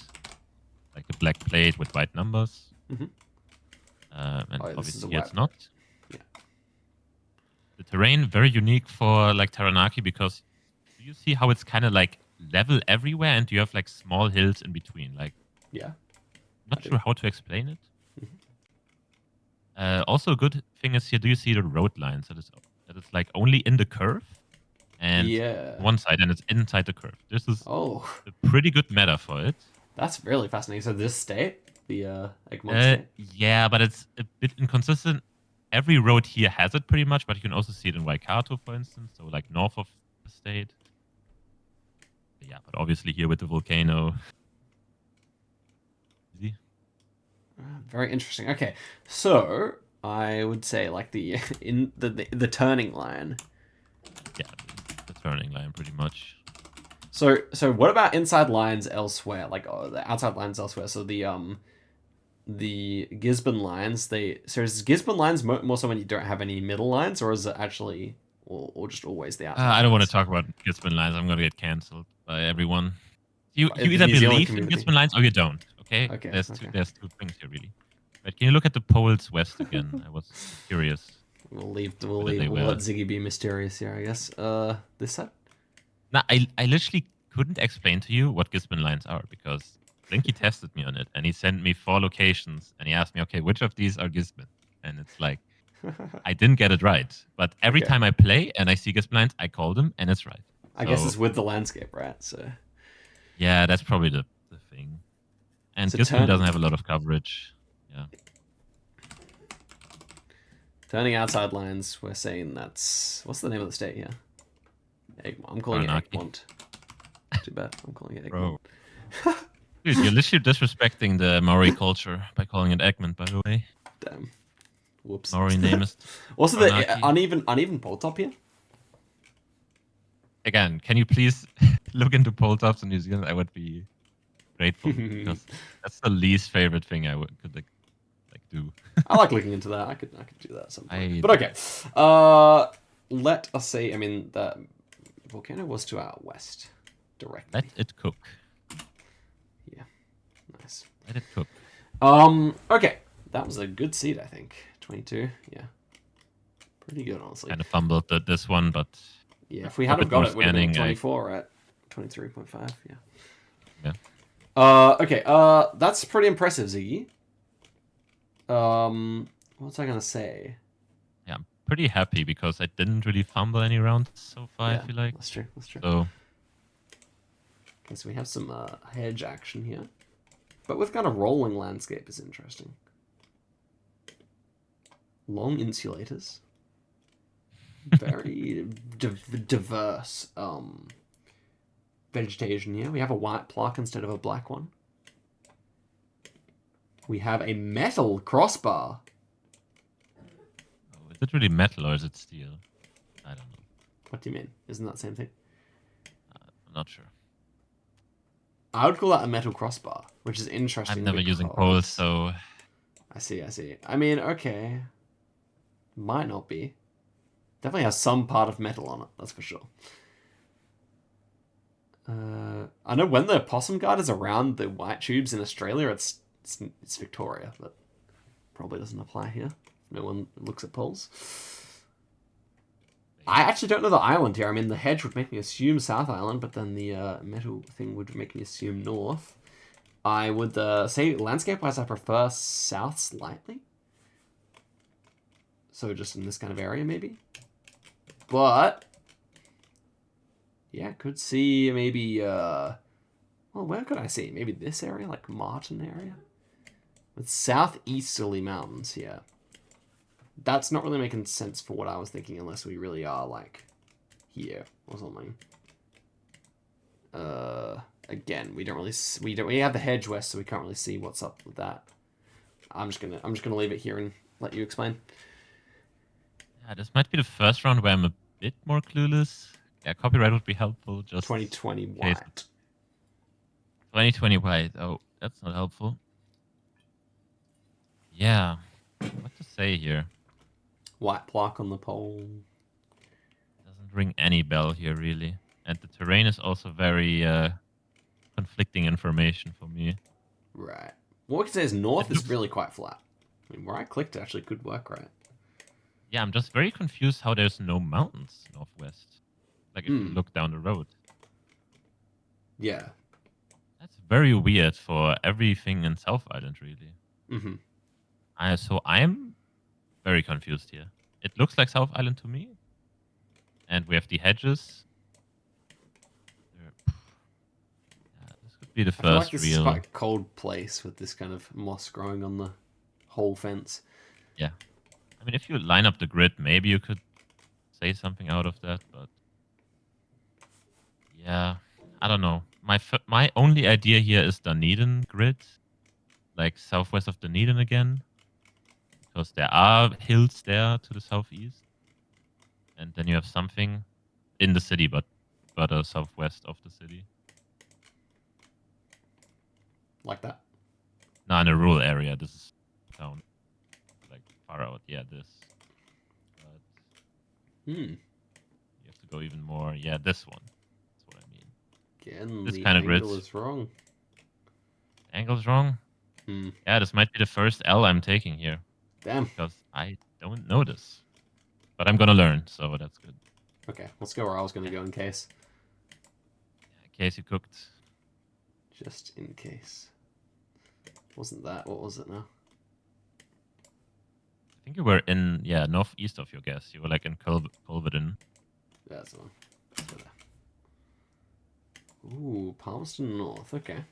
like a black plate with white numbers. And obviously here it's not. Yeah. The terrain very unique for like Taranaki because you see how it's kind of like level everywhere, and you have like small hills in between. Like, yeah, not sure how to explain it. Also, a good thing is here. Do you see the road lines? That is like only in the curve, and one side, and it's inside the curve. This is a pretty good meta for it. That's really fascinating. So this state, the Egmont state? Yeah, but it's a bit inconsistent. Every road here has it pretty much, but you can also see it in Waikato, for instance. So like north of the state. Yeah, but obviously here with the volcano. Easy. Very interesting. Okay, so I would say like the turning line. Yeah, the turning line pretty much. So what about inside lines elsewhere? Like the outside lines elsewhere. So the Gisborne lines. So is Gisborne lines more so when you don't have any middle lines, or is it actually or just always the outside? I don't want to talk about Gisborne lines. I'm gonna get cancelled by everyone. You The either New Zealand believe in community. Gisborne lines or you don't. Okay. Okay. There's two things here really. But can you look at the poles west again? I was curious. We'll let Ziggy be mysterious here, I guess. This side? Now, I literally couldn't explain to you what Gisborne lines are because Blinky tested me on it and he sent me 4 locations and he asked me, okay, which of these are Gisborne? And it's like, I didn't get it right. But every time I play and I see Gisborne lines, I call them and it's right. I guess it's with the landscape, right? So yeah, that's probably the thing. And Gisborne doesn't have a lot of coverage. Yeah. Turning outside lines, we're saying that's... What's the name of the state here? Egmont. I'm calling it Egmont. Too bad. I'm calling it Egmont. Dude, you're literally disrespecting the Maori culture by calling it Egmont, by the way. Damn. Whoops. Maori namist. Also, the uneven pole top here? Again, can you please look into pole tops in New Zealand? I would be grateful because that's the least favorite thing I could do. I like looking into that. I could do that at some point. But okay. Let us say, I mean, the volcano was to our west. directly. Let it cook. Yeah, nice. Let it cook. Okay, that was a good seed, I think. 22, yeah. Pretty good, honestly. Kind of fumbled this one, but... Yeah, if we hadn't got it, it would have been 24, right? 23.5, yeah. Yeah. Okay, that's pretty impressive, Ziggy. What was I gonna say? Yeah, I'm pretty happy because I didn't really fumble any rounds so far, Yeah, I feel like. that's true, that's true. So... Okay, so we have some hedge action here. But with kind of rolling landscape is interesting. Long insulators. Very diverse vegetation here. We have a white plaque instead of a black one. We have a metal crossbar. Oh, is it really metal or is it steel? I don't know. What do you mean? Isn't that the same thing? I'm not sure. I would call that a metal crossbar, which is interesting. I'm never using poles, so... I see, I see. I mean, okay. Might not be. Definitely has some part of metal on it, that's for sure. I know when the Possum Guard is around the white tubes in Australia, it's Victoria, but probably doesn't apply here. No one looks at poles. I actually don't know the island here. I mean, the hedge would make me assume South Island, but then the metal thing would make me assume North. I would say landscape-wise, I prefer South slightly. So just in this kind of area, maybe. But yeah, could see maybe, well, where could I see? Maybe this area, like Martin area? With southeasterly mountains here. That's not really making sense for what I was thinking unless we really are, like, here or something. Again, we don't really, we have the hedge west, so we can't really see what's up with that. I'm just gonna leave it here and let you explain. Yeah, this might be the first round where I'm a bit more clueless. Yeah, copyright would be helpful. Just 2020 white. 2020 white. Oh, that's not helpful. Yeah, what to say here? White plaque on the pole. Doesn't ring any bell here, really. And the terrain is also very conflicting information for me. Right. What we can say is north is really quite flat. I mean, where I clicked actually could work, right? Yeah, I'm just very confused how there's no mountains northwest. Like, if you look down the road. Yeah. That's very weird for everything in South Island, really. Mm-hmm. So I'm very confused here. It looks like South Island to me. And we have the hedges. Yeah, this could be the first I feel like this real... is quite a cold place with this kind of moss growing on the whole fence. Yeah. I mean, if you line up the grid, maybe you could say something out of that, but... Yeah, I don't know. My only idea here is Dunedin grid. Like, southwest of Dunedin again. Because there are hills there to the southeast. And then you have something in the city, but southwest of the city. Like that? No, in a rural area. This is town. Like, far out. Yeah, this. But you have to go even more. Yeah, this one. That's what I mean. Again, this the kind of angle grid is wrong. Angle's wrong? Yeah, this might be the first L I'm taking here. Damn. Because I don't know this. But I'm gonna learn, so that's good. Okay, let's go where I was gonna go in case. Yeah, in case you cooked. Just in case. Wasn't that? What was it now? I think you were in, northeast of your guess. You were like in Culverden. Yeah, that's the one. Let's go there. Ooh, Palmerston North. Okay.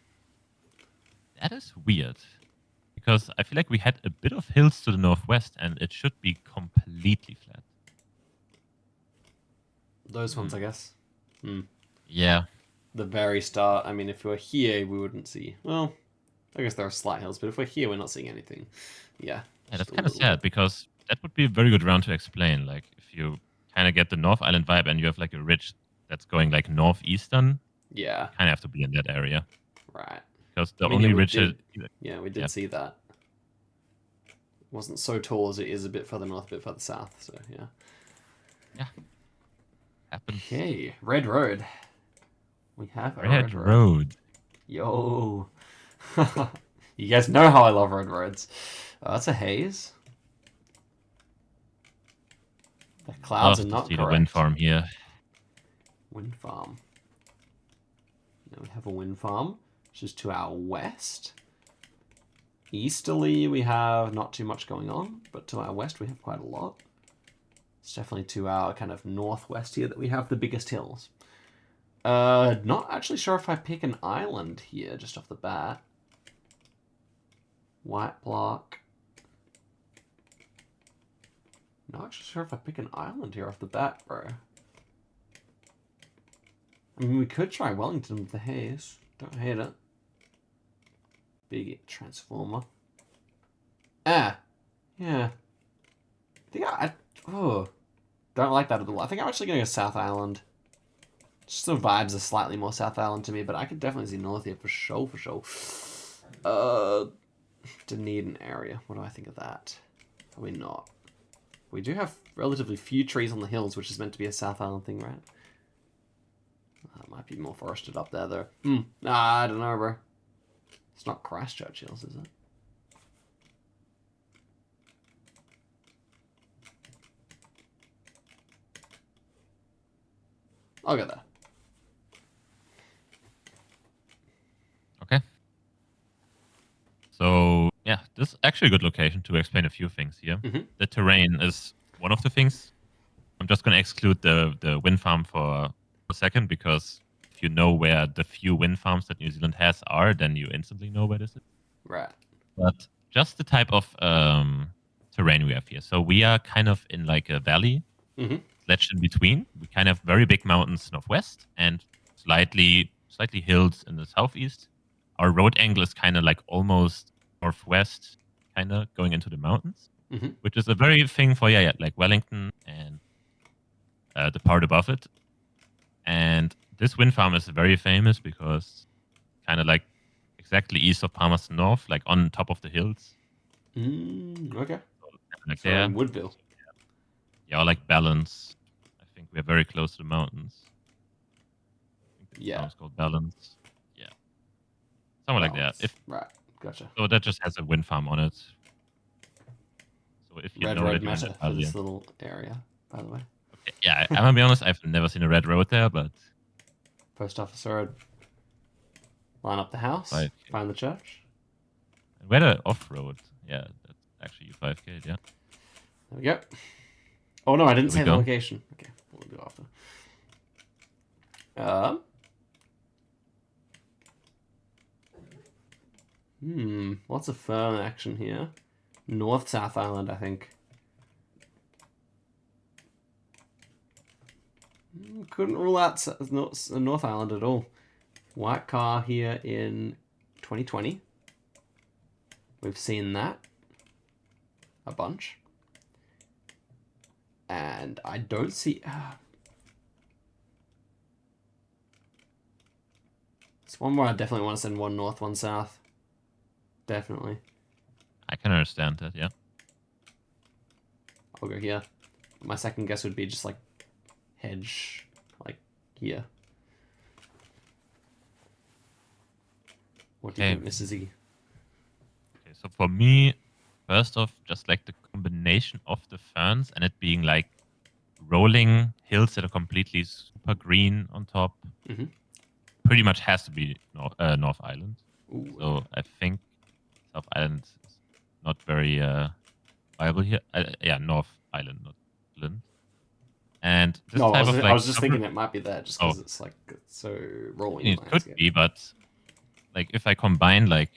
That is weird. Because I feel like we had a bit of hills to the northwest, and it should be completely flat. Those ones, I guess. Yeah. The very start. I mean, if we were here, we wouldn't see. Well, I guess there are slight hills, but if we're here, we're not seeing anything. Yeah. Yeah, that's kind of sad, because that would be a very good round to explain. Like, if you kind of get the North Island vibe and you have like a ridge that's going like northeastern, yeah, you kind of have to be in that area. Right. Because the only ridge... we did see that. It wasn't so tall as it is a bit further north, a bit further south, so yeah. Yeah. Happens. Okay, Red Road. We have a Red red road. Road. Yo. You guys know how I love red roads. That's a haze. The clouds Love are to not see the correct. wind farm here. Wind farm. Now we have a wind farm, which is to our west. Easterly, we have not too much going on, but to our west, we have quite a lot. It's definitely to our kind of northwest here that we have the biggest hills. Not actually sure if I pick an island here just off the bat. White block. Not actually sure if I pick an island here off the bat, bro. I mean, we could try Wellington with the haze. Don't hate it. Big transformer. Ah, yeah. I think don't like that at all. I think I'm actually going to go South Island. Just the vibes are slightly more South Island to me, but I could definitely see North here for sure, for sure. Dunedin area. What do I think of that? Probably not. We do have relatively few trees on the hills, which is meant to be a South Island thing, right? That might be more forested up there, though. Nah, I don't know, bro. It's not Christchurch Hills, is it? I'll go there. Okay. So, yeah, this is actually a good location to explain a few things here. The terrain is one of the things. I'm just going to exclude the wind farm for a second, because if you know where the few wind farms that New Zealand has are, then you instantly know where this is. Right. But just the type of terrain we have here. So we are kind of in like a valley, ledged in between. We kind of have very big mountains northwest and slightly hills in the southeast. Our road angle is kind of like almost northwest, kind of going into the mountains, which is a very thing for like Wellington and the part above it. And this wind farm is very famous because kind of like exactly east of Palmerston North, like on top of the hills. Okay. Like so there. in Woodville. Yeah, or like Balance. I think we're very close to the mountains. I think the town's called Balance. Yeah. Somewhere like that. Right, gotcha. So that just has a wind farm on it. So if you Red know road that you're in matter that for valley. this little area, by the way. Okay, yeah, I'm gonna be honest, I've never seen a red road there, but Post office road. Line up the house. Find the church. We're the off-road. Yeah, that's actually 5K, yeah. There we go. Oh no, I didn't say the go. location. Okay, we'll do after. Lots of firm action here. North South Island, I think. Couldn't rule out North Island at all. White car here in 2020. We've seen that a bunch. And I don't see... It's one where I definitely want to send one north, one south. Definitely. I can understand that, yeah. I'll go here. My second guess would be just like hedge, like here. What do you think, Mr. Ziggy? Okay, so for me, first off, just like the combination of the ferns and it being like rolling hills that are completely super green on top, pretty much has to be North Island. Ooh. So I think South Island is not very viable here. Yeah, North Island, not Island. And this type of like, I was just thinking it might be there, just because it's like so rolling. It could be, but like if I combine like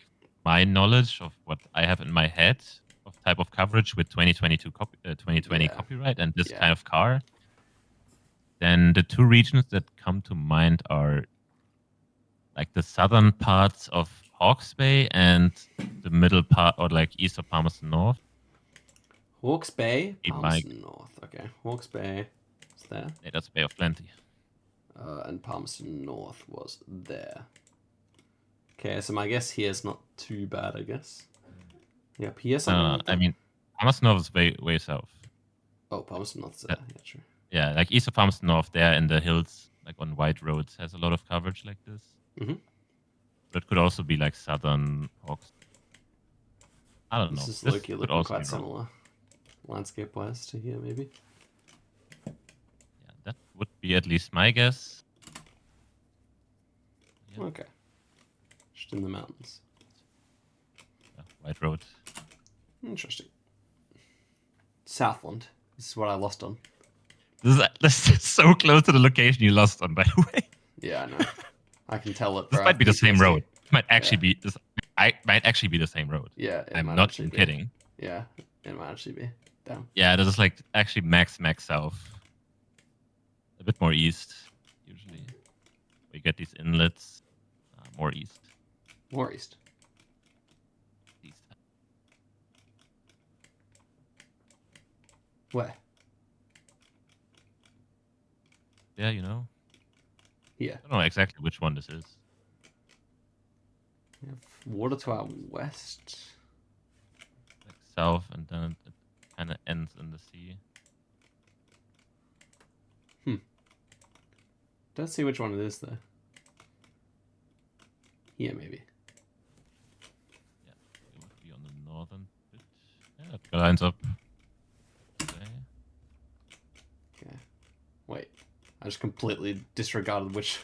my knowledge of what I have in my head of type of coverage with 2020 copyright and this kind of car, then the two regions that come to mind are like the southern parts of Hawke's Bay and the middle part, or like east of Palmerston North. Hawke's Bay, Palmerston North. Okay, Hawke's Bay is there. Yeah, that's Bay of Plenty. And Palmerston North was there. Okay, so my guess here is not too bad, I guess. Yep, here's something like that. I mean, Palmerston North is way south. Oh, Palmerston North's there. Yeah, true. Yeah, like east of Palmerston North, there in the hills, like on wide roads, has a lot of coverage like this. Mm-hmm. But it could also be like southern Hawks. I don't know. This is This Loki could looking also quite be wrong. similar, landscape-wise, to here, maybe. Yeah, that would be at least my guess. Yeah. Okay. Just in the mountains. Yeah, wide road. Interesting. Southland. This is what I lost on. This is so close to the location you lost on, by the way. Yeah, I know. I can tell it. This Bro. might be the same PTSD. road. Might actually be this. I might actually be the same road. Yeah, it I'm might not actually even be. kidding. Yeah, it might actually be. Damn. Yeah, this is like actually max south. A bit more east, usually. We get these inlets. More east. More east. East. Where? Yeah, you know. Yeah. I don't know exactly which one this is. We have water to our west. Like south, and then it kind of ends in the sea. Don't see which one it is though. Here maybe. Yeah, it would be on the northern bit. Yeah, it lines up. Okay. Okay. Wait. I just completely disregarded which.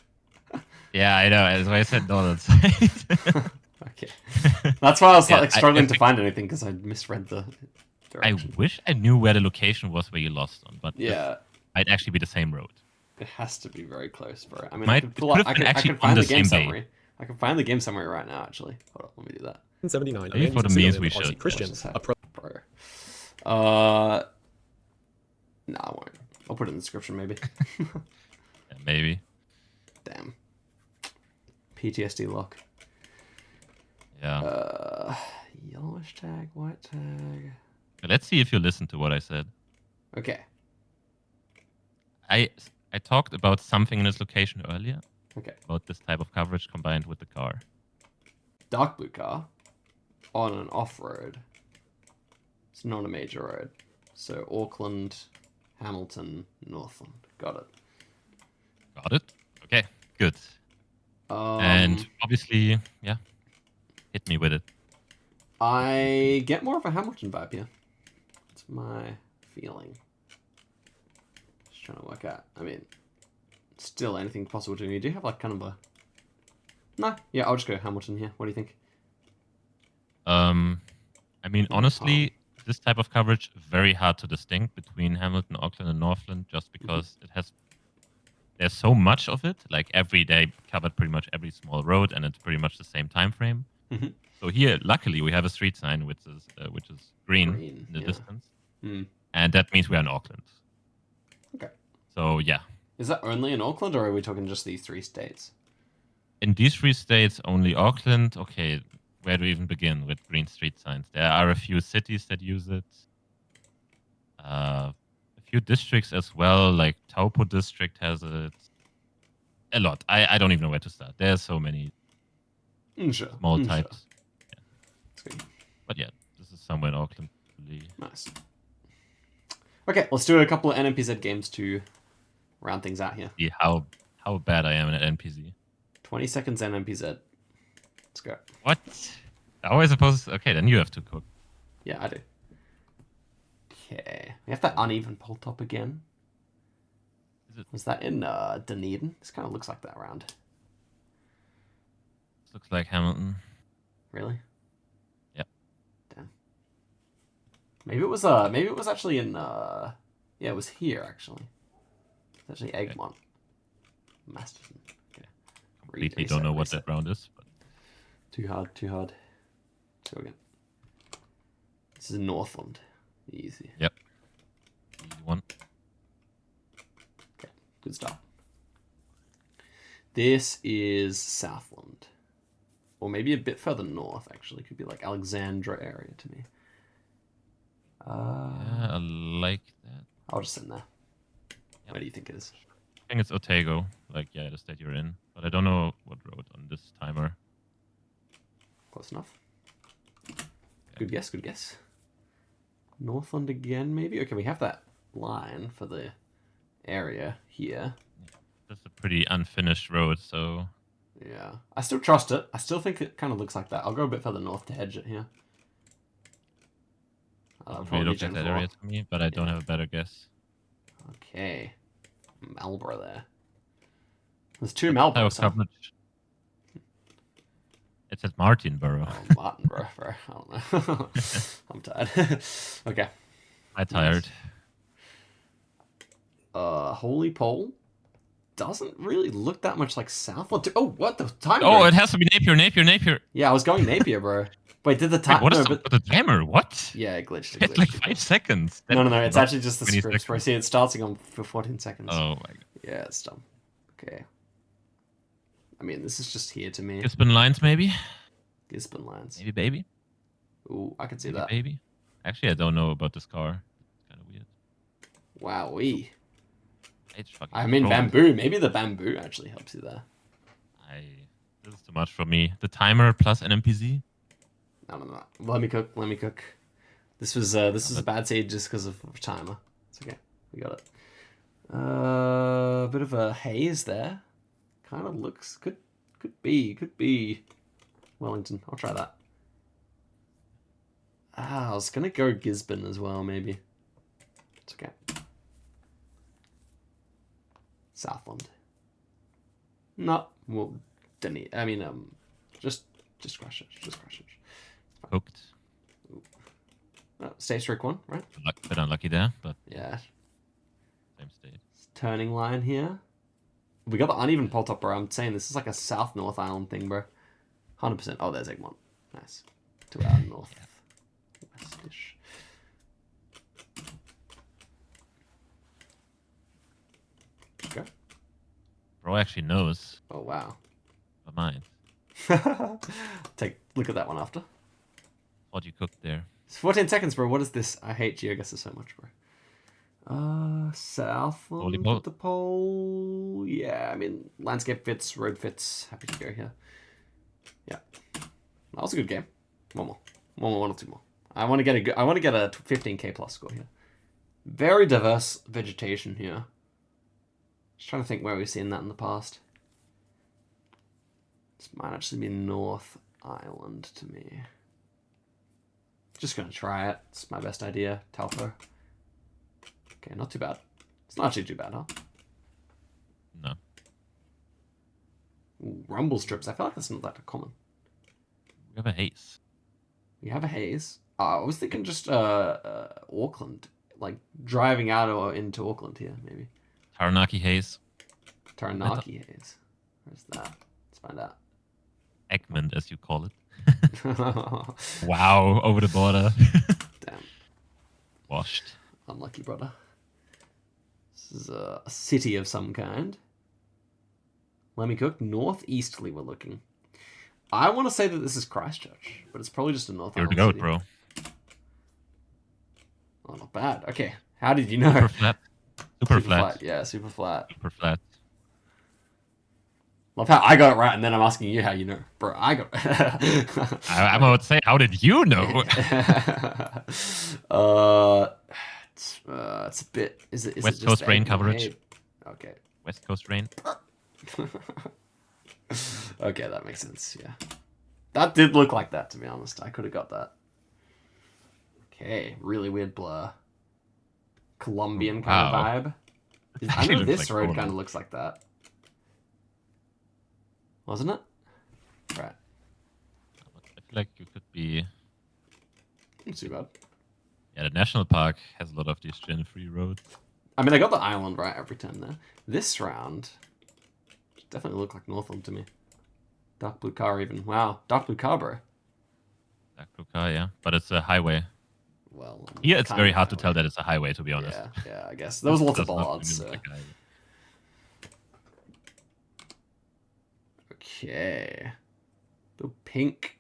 Yeah, I know. That's why I said northern side. Okay. That's why I was Yeah, like struggling to find anything because I misread the I direction. wish I knew where the location was where you lost on, but this Yeah, might actually be the same road. it has to be very close, bro. I mean, Might- I could it pull could up. have been I actually could find on the the game same day. summary. I can find the game summary right now. Actually, hold on. Let me do that. 79. Maybe for the memes we should. Christian. Bro. Nah, I won't. I'll put it in the description maybe. Yeah, maybe. Damn. PTSD lock. Yeah. Yellowish tag, white tag. Let's see if you listen to what I said. Okay. I talked about something in this location earlier. Okay. About this type of coverage combined with the car. Dark blue car on an off-road. It's not a major road. So Auckland, Hamilton, Northland. Got it. Got it? Okay, good. And obviously, yeah, hit me with it. I get more of a Hamilton vibe here. It's my feeling. Just trying to work out. I mean, still anything possible to do. You do have like kind of a... No, yeah, I'll just go Hamilton here. What do you think? I mean, honestly, this type of coverage very hard to distinct between Hamilton, Auckland, and Northland, just because there's so much of it. Like every day covered pretty much every small road, and it's pretty much the same time frame. Mm-hmm. So here, luckily, we have a street sign which is green in the distance, and that means we are in Auckland. Okay. So yeah, Is that only in Auckland, or are we talking just these 3 states? in these 3 states, only Auckland. Okay, where do we even begin with green street signs? There are a few cities that use it. A few districts as well, like Taupo district has it. A lot. I don't even know where to start. There's so many Sure. small Sure. types. That's good. But yeah, this is somewhere in Auckland. Nice. Okay, let's do a couple of NMPZ games to round things out here. See how bad I am at NPC. 20 seconds NMPZ. Let's go. What? How am I supposed to... Okay, then you have to cook. Yeah, I do. Okay. We have that uneven pole top again. Is it... Was that in Dunedin? This kind of looks like that round. This looks like Hamilton. Really? Yep. Damn. Maybe it was actually in yeah, it was here actually. It's actually Egmont. Masterton. Okay. Completely don't know what that round is. But... Too hard. Let's go again. This is Northland. Easy. Yep. Easy one. Okay, good start. This is Southland. Or maybe a bit further north, actually. Could be like Alexandra area to me. Yeah, I like that. I'll just send there. Yep. Where do you think it is? I think it's Otago. Like, yeah, the state you're in. But I don't know what road on this timer. Close enough. Good guess. Northland again, maybe? Okay, we have that line for the area here. That's a pretty unfinished road, so Yeah. I still trust it. I still think it kind of looks like that. I'll go a bit further north to hedge it here. doesn't really look like that area to me, but I don't have a better guess. Okay. Marlborough there. There's two Marlboroughs. Huh? It's at Martinborough. Oh, Martinborough, bro. I don't know. I'm tired. Okay. I'm tired. Holy Pole doesn't really look that much like Southland. Oh, what the timer? Oh, it has to be Napier. Yeah, I was going Napier, bro. Wait, did the timer? What is the timer? What? Yeah, it glitched. It's like 5 seconds. No, it's actually just the scripts, bro. See, it's starting on for 14 seconds. Oh my god. Yeah, it's dumb. Okay. I mean, this is just here to me. Gisborne lines, maybe? Gisborne lines. Maybe baby? Ooh, I can see maybe that. Baby? Actually, I don't know about this car. It's kind of weird. Wowee. I mean, bamboo. Maybe the bamboo actually helps you there. This is too much for me. The timer plus NMPZ? No. Let me cook. This was a bad seed just because of timer. It's okay. We got it. A bit of a haze there. Kind of looks could be Wellington. I'll try that. I was gonna go Gisborne as well, maybe. It's okay. Southland. No, well, Denny. I mean, just crush it. Just crush it. Hooked. Oh, stay strict one, right? A bit unlucky there, but yeah. Same state. Turning line here. We got the uneven pole top, bro. I'm saying this is like a south-north island thing, bro. 100%. Oh, there's Egmont. Nice. 2 hour north. West-ish. Okay. Bro actually knows. Oh, wow. But mine. Look at that one after. What you cooked there. It's 14 seconds, bro. What is this? I hate geoguesses so much, bro. Southland with the pole. Yeah, I mean, landscape fits, road fits. Happy to go here. Yeah, that was a good game. One or two more. I want to get a 15k plus score here. Very diverse vegetation here. Just trying to think where we've seen that in the past. This might actually be North Island to me. Just gonna try it. It's my best idea. Telfer. Okay, not too bad. It's not actually too bad, huh? No. Ooh, rumble strips. I feel like that's not that common. We have a haze. We have a haze. I was thinking just Auckland, like driving out or into Auckland here, maybe. Taranaki haze. Taranaki haze. Where's that? Let's find out. Egmont, as you call it. Wow, over the border. Damn. Washed. Unlucky, brother. This is a city of some kind. Let me cook. Northeasterly we're looking. I want to say that this is Christchurch, but it's probably just a North You're Island the goat, city. bro. Oh, not bad. Okay. How did you know? Super flat. Super flat. Yeah, super flat. Super flat. Love how I got it right, and then I'm asking you how you know. Bro, I got it. I'm about to say, how did you know? It's a bit... Is it West just Coast rain Egmont? coverage. Okay. West Coast rain. Okay, that makes sense, yeah. That did look like that, to be honest. I could have got that. Okay, really weird blur. Colombian kind of vibe. I know this road kind of looks like that. Wasn't it? Right. I feel like you could be... Not too bad. Yeah, the national park has a lot of these Gen-free roads. I mean, I got the island right every time there. This round definitely looked like Northland to me. Dark blue car even. Wow, dark blue car, bro. Dark blue car, yeah. But it's a highway. Well, here it's very hard to tell that it's a highway, to be honest. Yeah, I guess. There was lots of bollards, so... Okay. The pink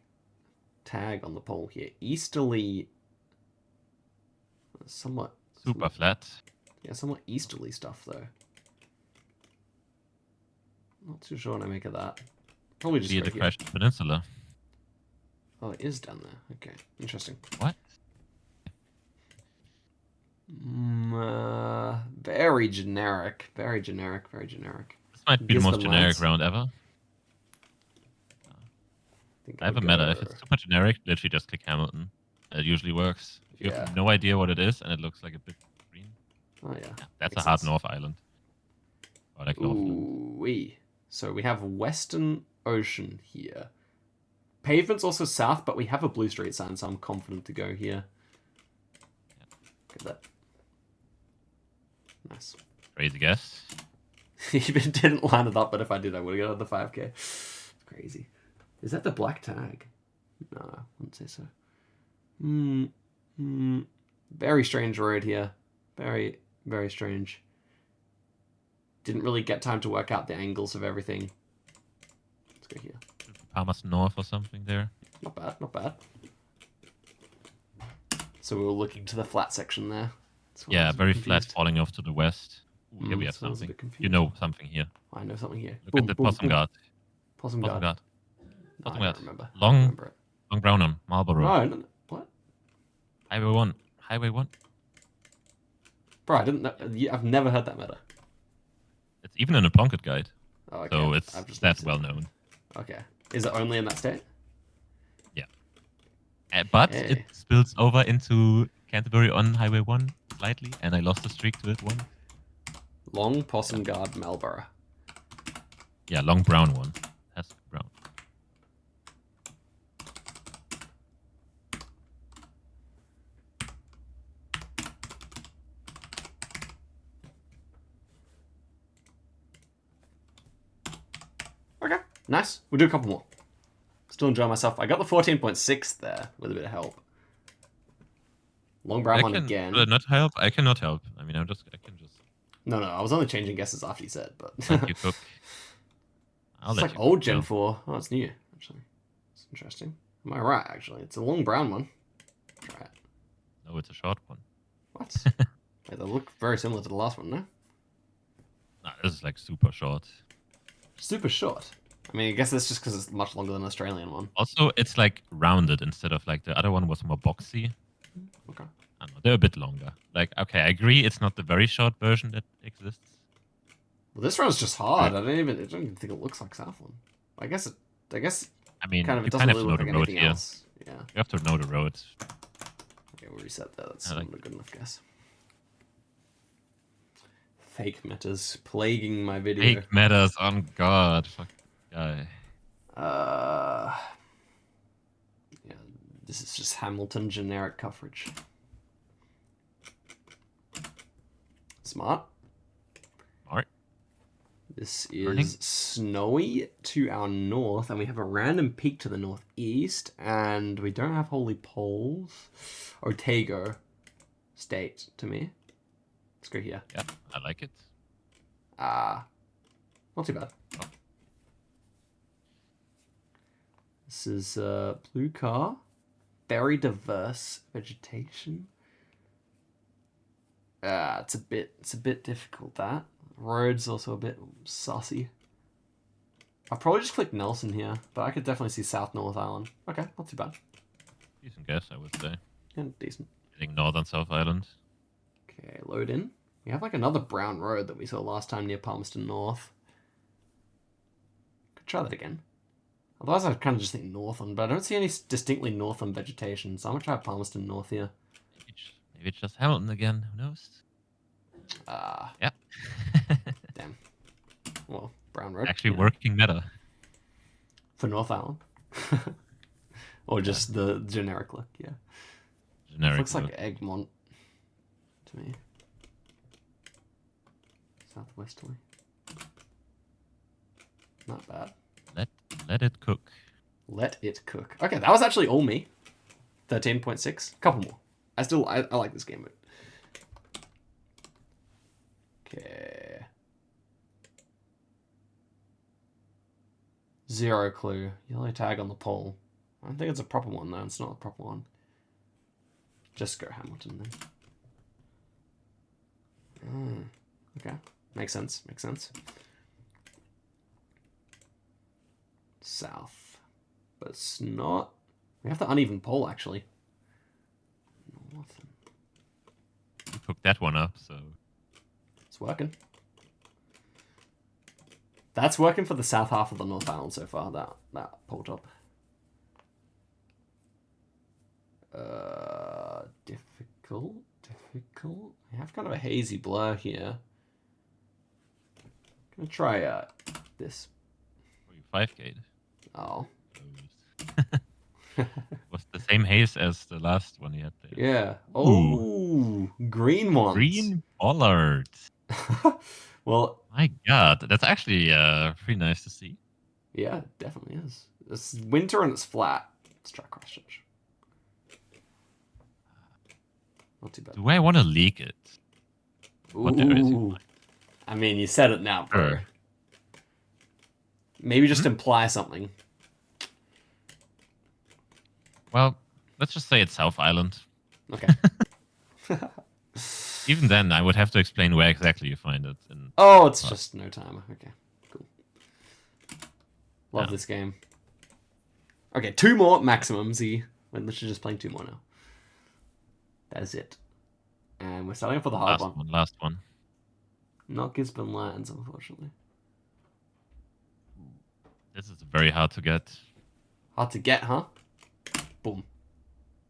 tag on the pole here. Easterly... Somewhat flat. Yeah, somewhat easterly stuff, though. Not too sure what I make of that. Probably just the Crashed Peninsula. Oh, it is down there. Okay, interesting. What? Very generic. Very generic. This might be the most Gisborne generic lands. round ever. I have a meta. If it's super generic, literally just click Hamilton. It usually works. If you have no idea what it is and it looks like a bit green. Oh yeah. That's Makes a hard sense. North Island. Or like Northland. Ooh-wee. So we have Western Ocean here. Pavement's also south, but we have a blue street sign, so I'm confident to go here. Get that. Nice. Crazy guess. Even didn't line it up, but if I did, I would have got the 5k. It's crazy. Is that the black tag? No, I wouldn't say so. Very strange road here. Very, very strange. Didn't really get time to work out the angles of everything. Let's go here. Palmas North or something there. Not bad, not bad. So we were looking to the flat section there. Yeah, very flat, falling off to the west. Ooh, here we have so I was a something. bit confused. You know something here. I know something here. Look at the Possum Guard. Possum Guard. No, Possum I Guard. don't remember. Long, I remember it. long brown on Marlborough. No, what? Highway 1. Highway 1. Bro, I didn't know. I've never heard that meta. It's even in a Plunkett guide. Oh, okay. So it's I've just that missed it. well known. Okay. Is it only in that state? But Hey. it spills over into Canterbury on Highway 1 slightly, and I lost the streak to it one. Long Possum Guard, Marlborough. Yeah, long brown one. Has to be brown. Okay, nice. We'll do a couple more. Still enjoying myself. I got the 14.6 there with a bit of help. Long brown one again. Not help? I cannot help. I mean, I can just. No, I was only changing guesses after you said, but. Let you cook. It's like old Gen 4. Oh, it's new, actually. It's interesting. Am I right, actually? It's a long brown one. Try it. No, it's a short one. What? Wait, they look very similar to the last one, no? Nah, this is like super short. Super short. I mean, I guess that's just because it's much longer than an Australian one. Also, it's like rounded instead of like the other one was more boxy. Okay. I don't know, they're a bit longer. Like, okay, I agree it's not the very short version that exists. Well, this one's just hard. I don't even think it looks like Southland. I guess I mean, kind of, you it doesn't kind of really have to look know like the road anything here. else. Yeah. You have to know the road. Okay, we'll reset that. That's I like not a good enough guess. Fake metas plaguing my video. Fake matters on God. Fuck guy. Yeah, this is just Hamilton generic coverage. Smart. Alright. This is snowy to our north, and we have a random peak to the northeast, and we don't have holy poles. Otago state to me. Let's go here. Yeah, I like it. Not too bad. Oh. This is blue car. Very diverse vegetation. It's a bit difficult, that. Road's also a bit saucy. I'll probably just click Nelson here, but I could definitely see South North Island. Okay, not too bad. Decent guess, I would say. Yeah, decent. I think North and South Island. Okay, load in. We have like another brown road that we saw last time near Palmerston North. Could try that again. Otherwise, I kind of just think Northland, but I don't see any distinctly Northland vegetation, so I'm going to try Palmerston North here. Maybe it's just Hamilton again. Who knows? Yeah. Damn. Well, brown road. Actually working meta. For North Island. Or just the generic look, yeah. Generic. Looks like Egmont to me. Southwesterly. Not bad. Let it cook. Let it cook. Okay, that was actually all me. 13.6. Couple more. I like this game mode. Okay. Zero clue. Yellow tag on the pole. I don't think it's a proper one though. It's not a proper one. Just go Hamilton then. Okay. Makes sense. South. But it's not. We have the uneven pole actually. North. You cooked that one up, so. It's working. That's working for the south half of the North Island so far, that pole top. Difficult. I have kind of a hazy blur here. Gonna try this. 5 gate. Oh. Was the same haze as the last one you had there. Yeah. Oh, green ones. Green bollards. Well, my God, that's actually pretty nice to see. Yeah, it definitely is. It's winter and it's flat. Let's try Christchurch. Not too bad. Do I want to leak it? What areas you find? I mean, you said it now, bro. Sure. Maybe just imply something. Well, let's just say it's South Island. Okay. Even then, I would have to explain where exactly you find it. Oh, it's just no timer. Okay, cool. Love this game. Okay, 2 more maximum. Z. We're literally just playing 2 more now. That is it. And we're starting off with the hard one. Last one. Not Gisborne Lands, unfortunately. This is very hard to get. Hard to get, huh? Boom.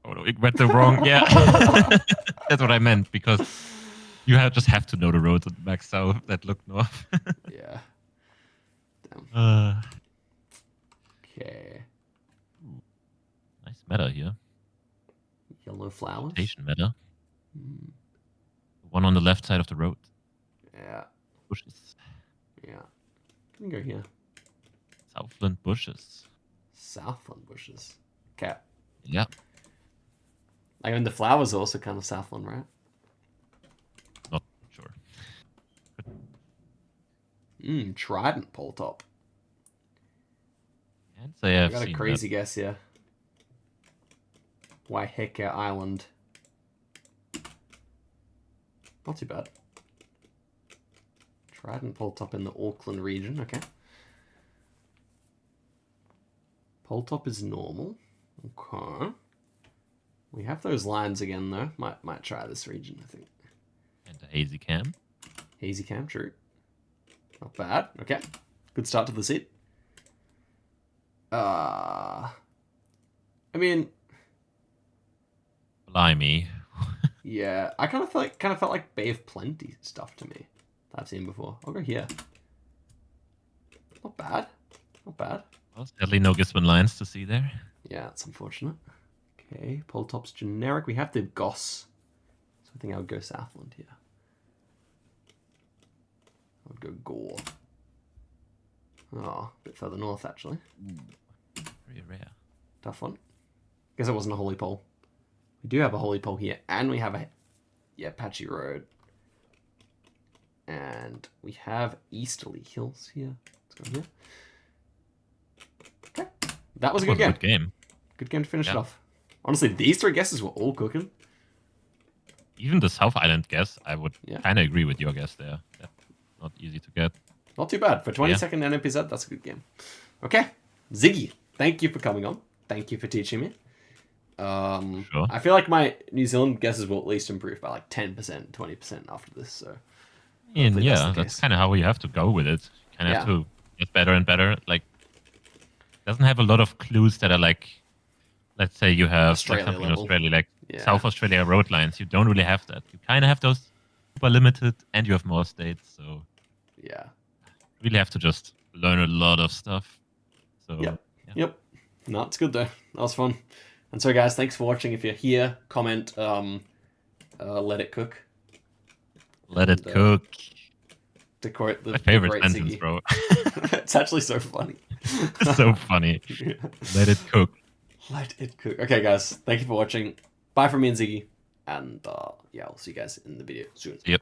Oh, no, it went the wrong. Yeah. That's what I meant, because you just have to know the roads back south that look north. Yeah. Damn. Okay. Nice meta here. Yellow flowers. Station meta. One on the left side of the road. Yeah. Bushes. Yeah. Can go here. Southland bushes. Southland bushes. Okay. Yeah. I mean, the flowers are also kind of Southland, right? Not sure. Trident pole top. Can't say I've got a seen crazy guess here. Waiheke Island. Not too bad. Trident pole top in the Auckland region. Okay. Pole top is normal. Okay. We have those lines again though. Might try this region, I think. And a hazy cam. Hazy cam, true. Not bad. Okay. Good start to the seat. I mean, Blimey. yeah, I kind of felt like Bay of Plenty stuff to me that I've seen before. I'll go here. Not bad. Not bad. Well, sadly no Gisborne lines to see there. Yeah, that's unfortunate. Okay, pole top's generic. We have the Goss. So I think I would go Southland here. I would go Gore. Oh, a bit further north, actually. Very rare. Tough one. Guess it wasn't a holy pole. We do have a holy pole here, and we have a patchy road. And we have Easterly Hills here. Let's go here. Okay. That was a good game. Good game. Good game to finish it off. Honestly, these 3 guesses were all cooking. Even the South Island guess, I would kind of agree with your guess there. That's not easy to get. Not too bad. For 22nd NPZ, that's a good game. Okay. Ziggy, thank you for coming on. Thank you for teaching me. Sure. I feel like my New Zealand guesses will at least improve by like 10%, 20% after this. So, and yeah, that's kind of how you have to go with it. You kind of have to get better and better. Like, doesn't have a lot of clues that are like, let's say you have Australia something in level. Australia, like South Australia road lines. You don't really have that. You kind of have those super limited, and you have more states. So yeah, really have to just learn a lot of stuff. So yep. No, it's good though. That was fun. And so, guys, thanks for watching. If you're here, comment. Let it cook. Let it cook. To quote the my favorite great sentence, Ziggy. bro. It's actually so funny. It's so funny. Let it cook. Let it cook. Okay, guys. Thank you for watching. Bye from me and Ziggy. And, yeah, I'll see you guys in the video soon. Yep.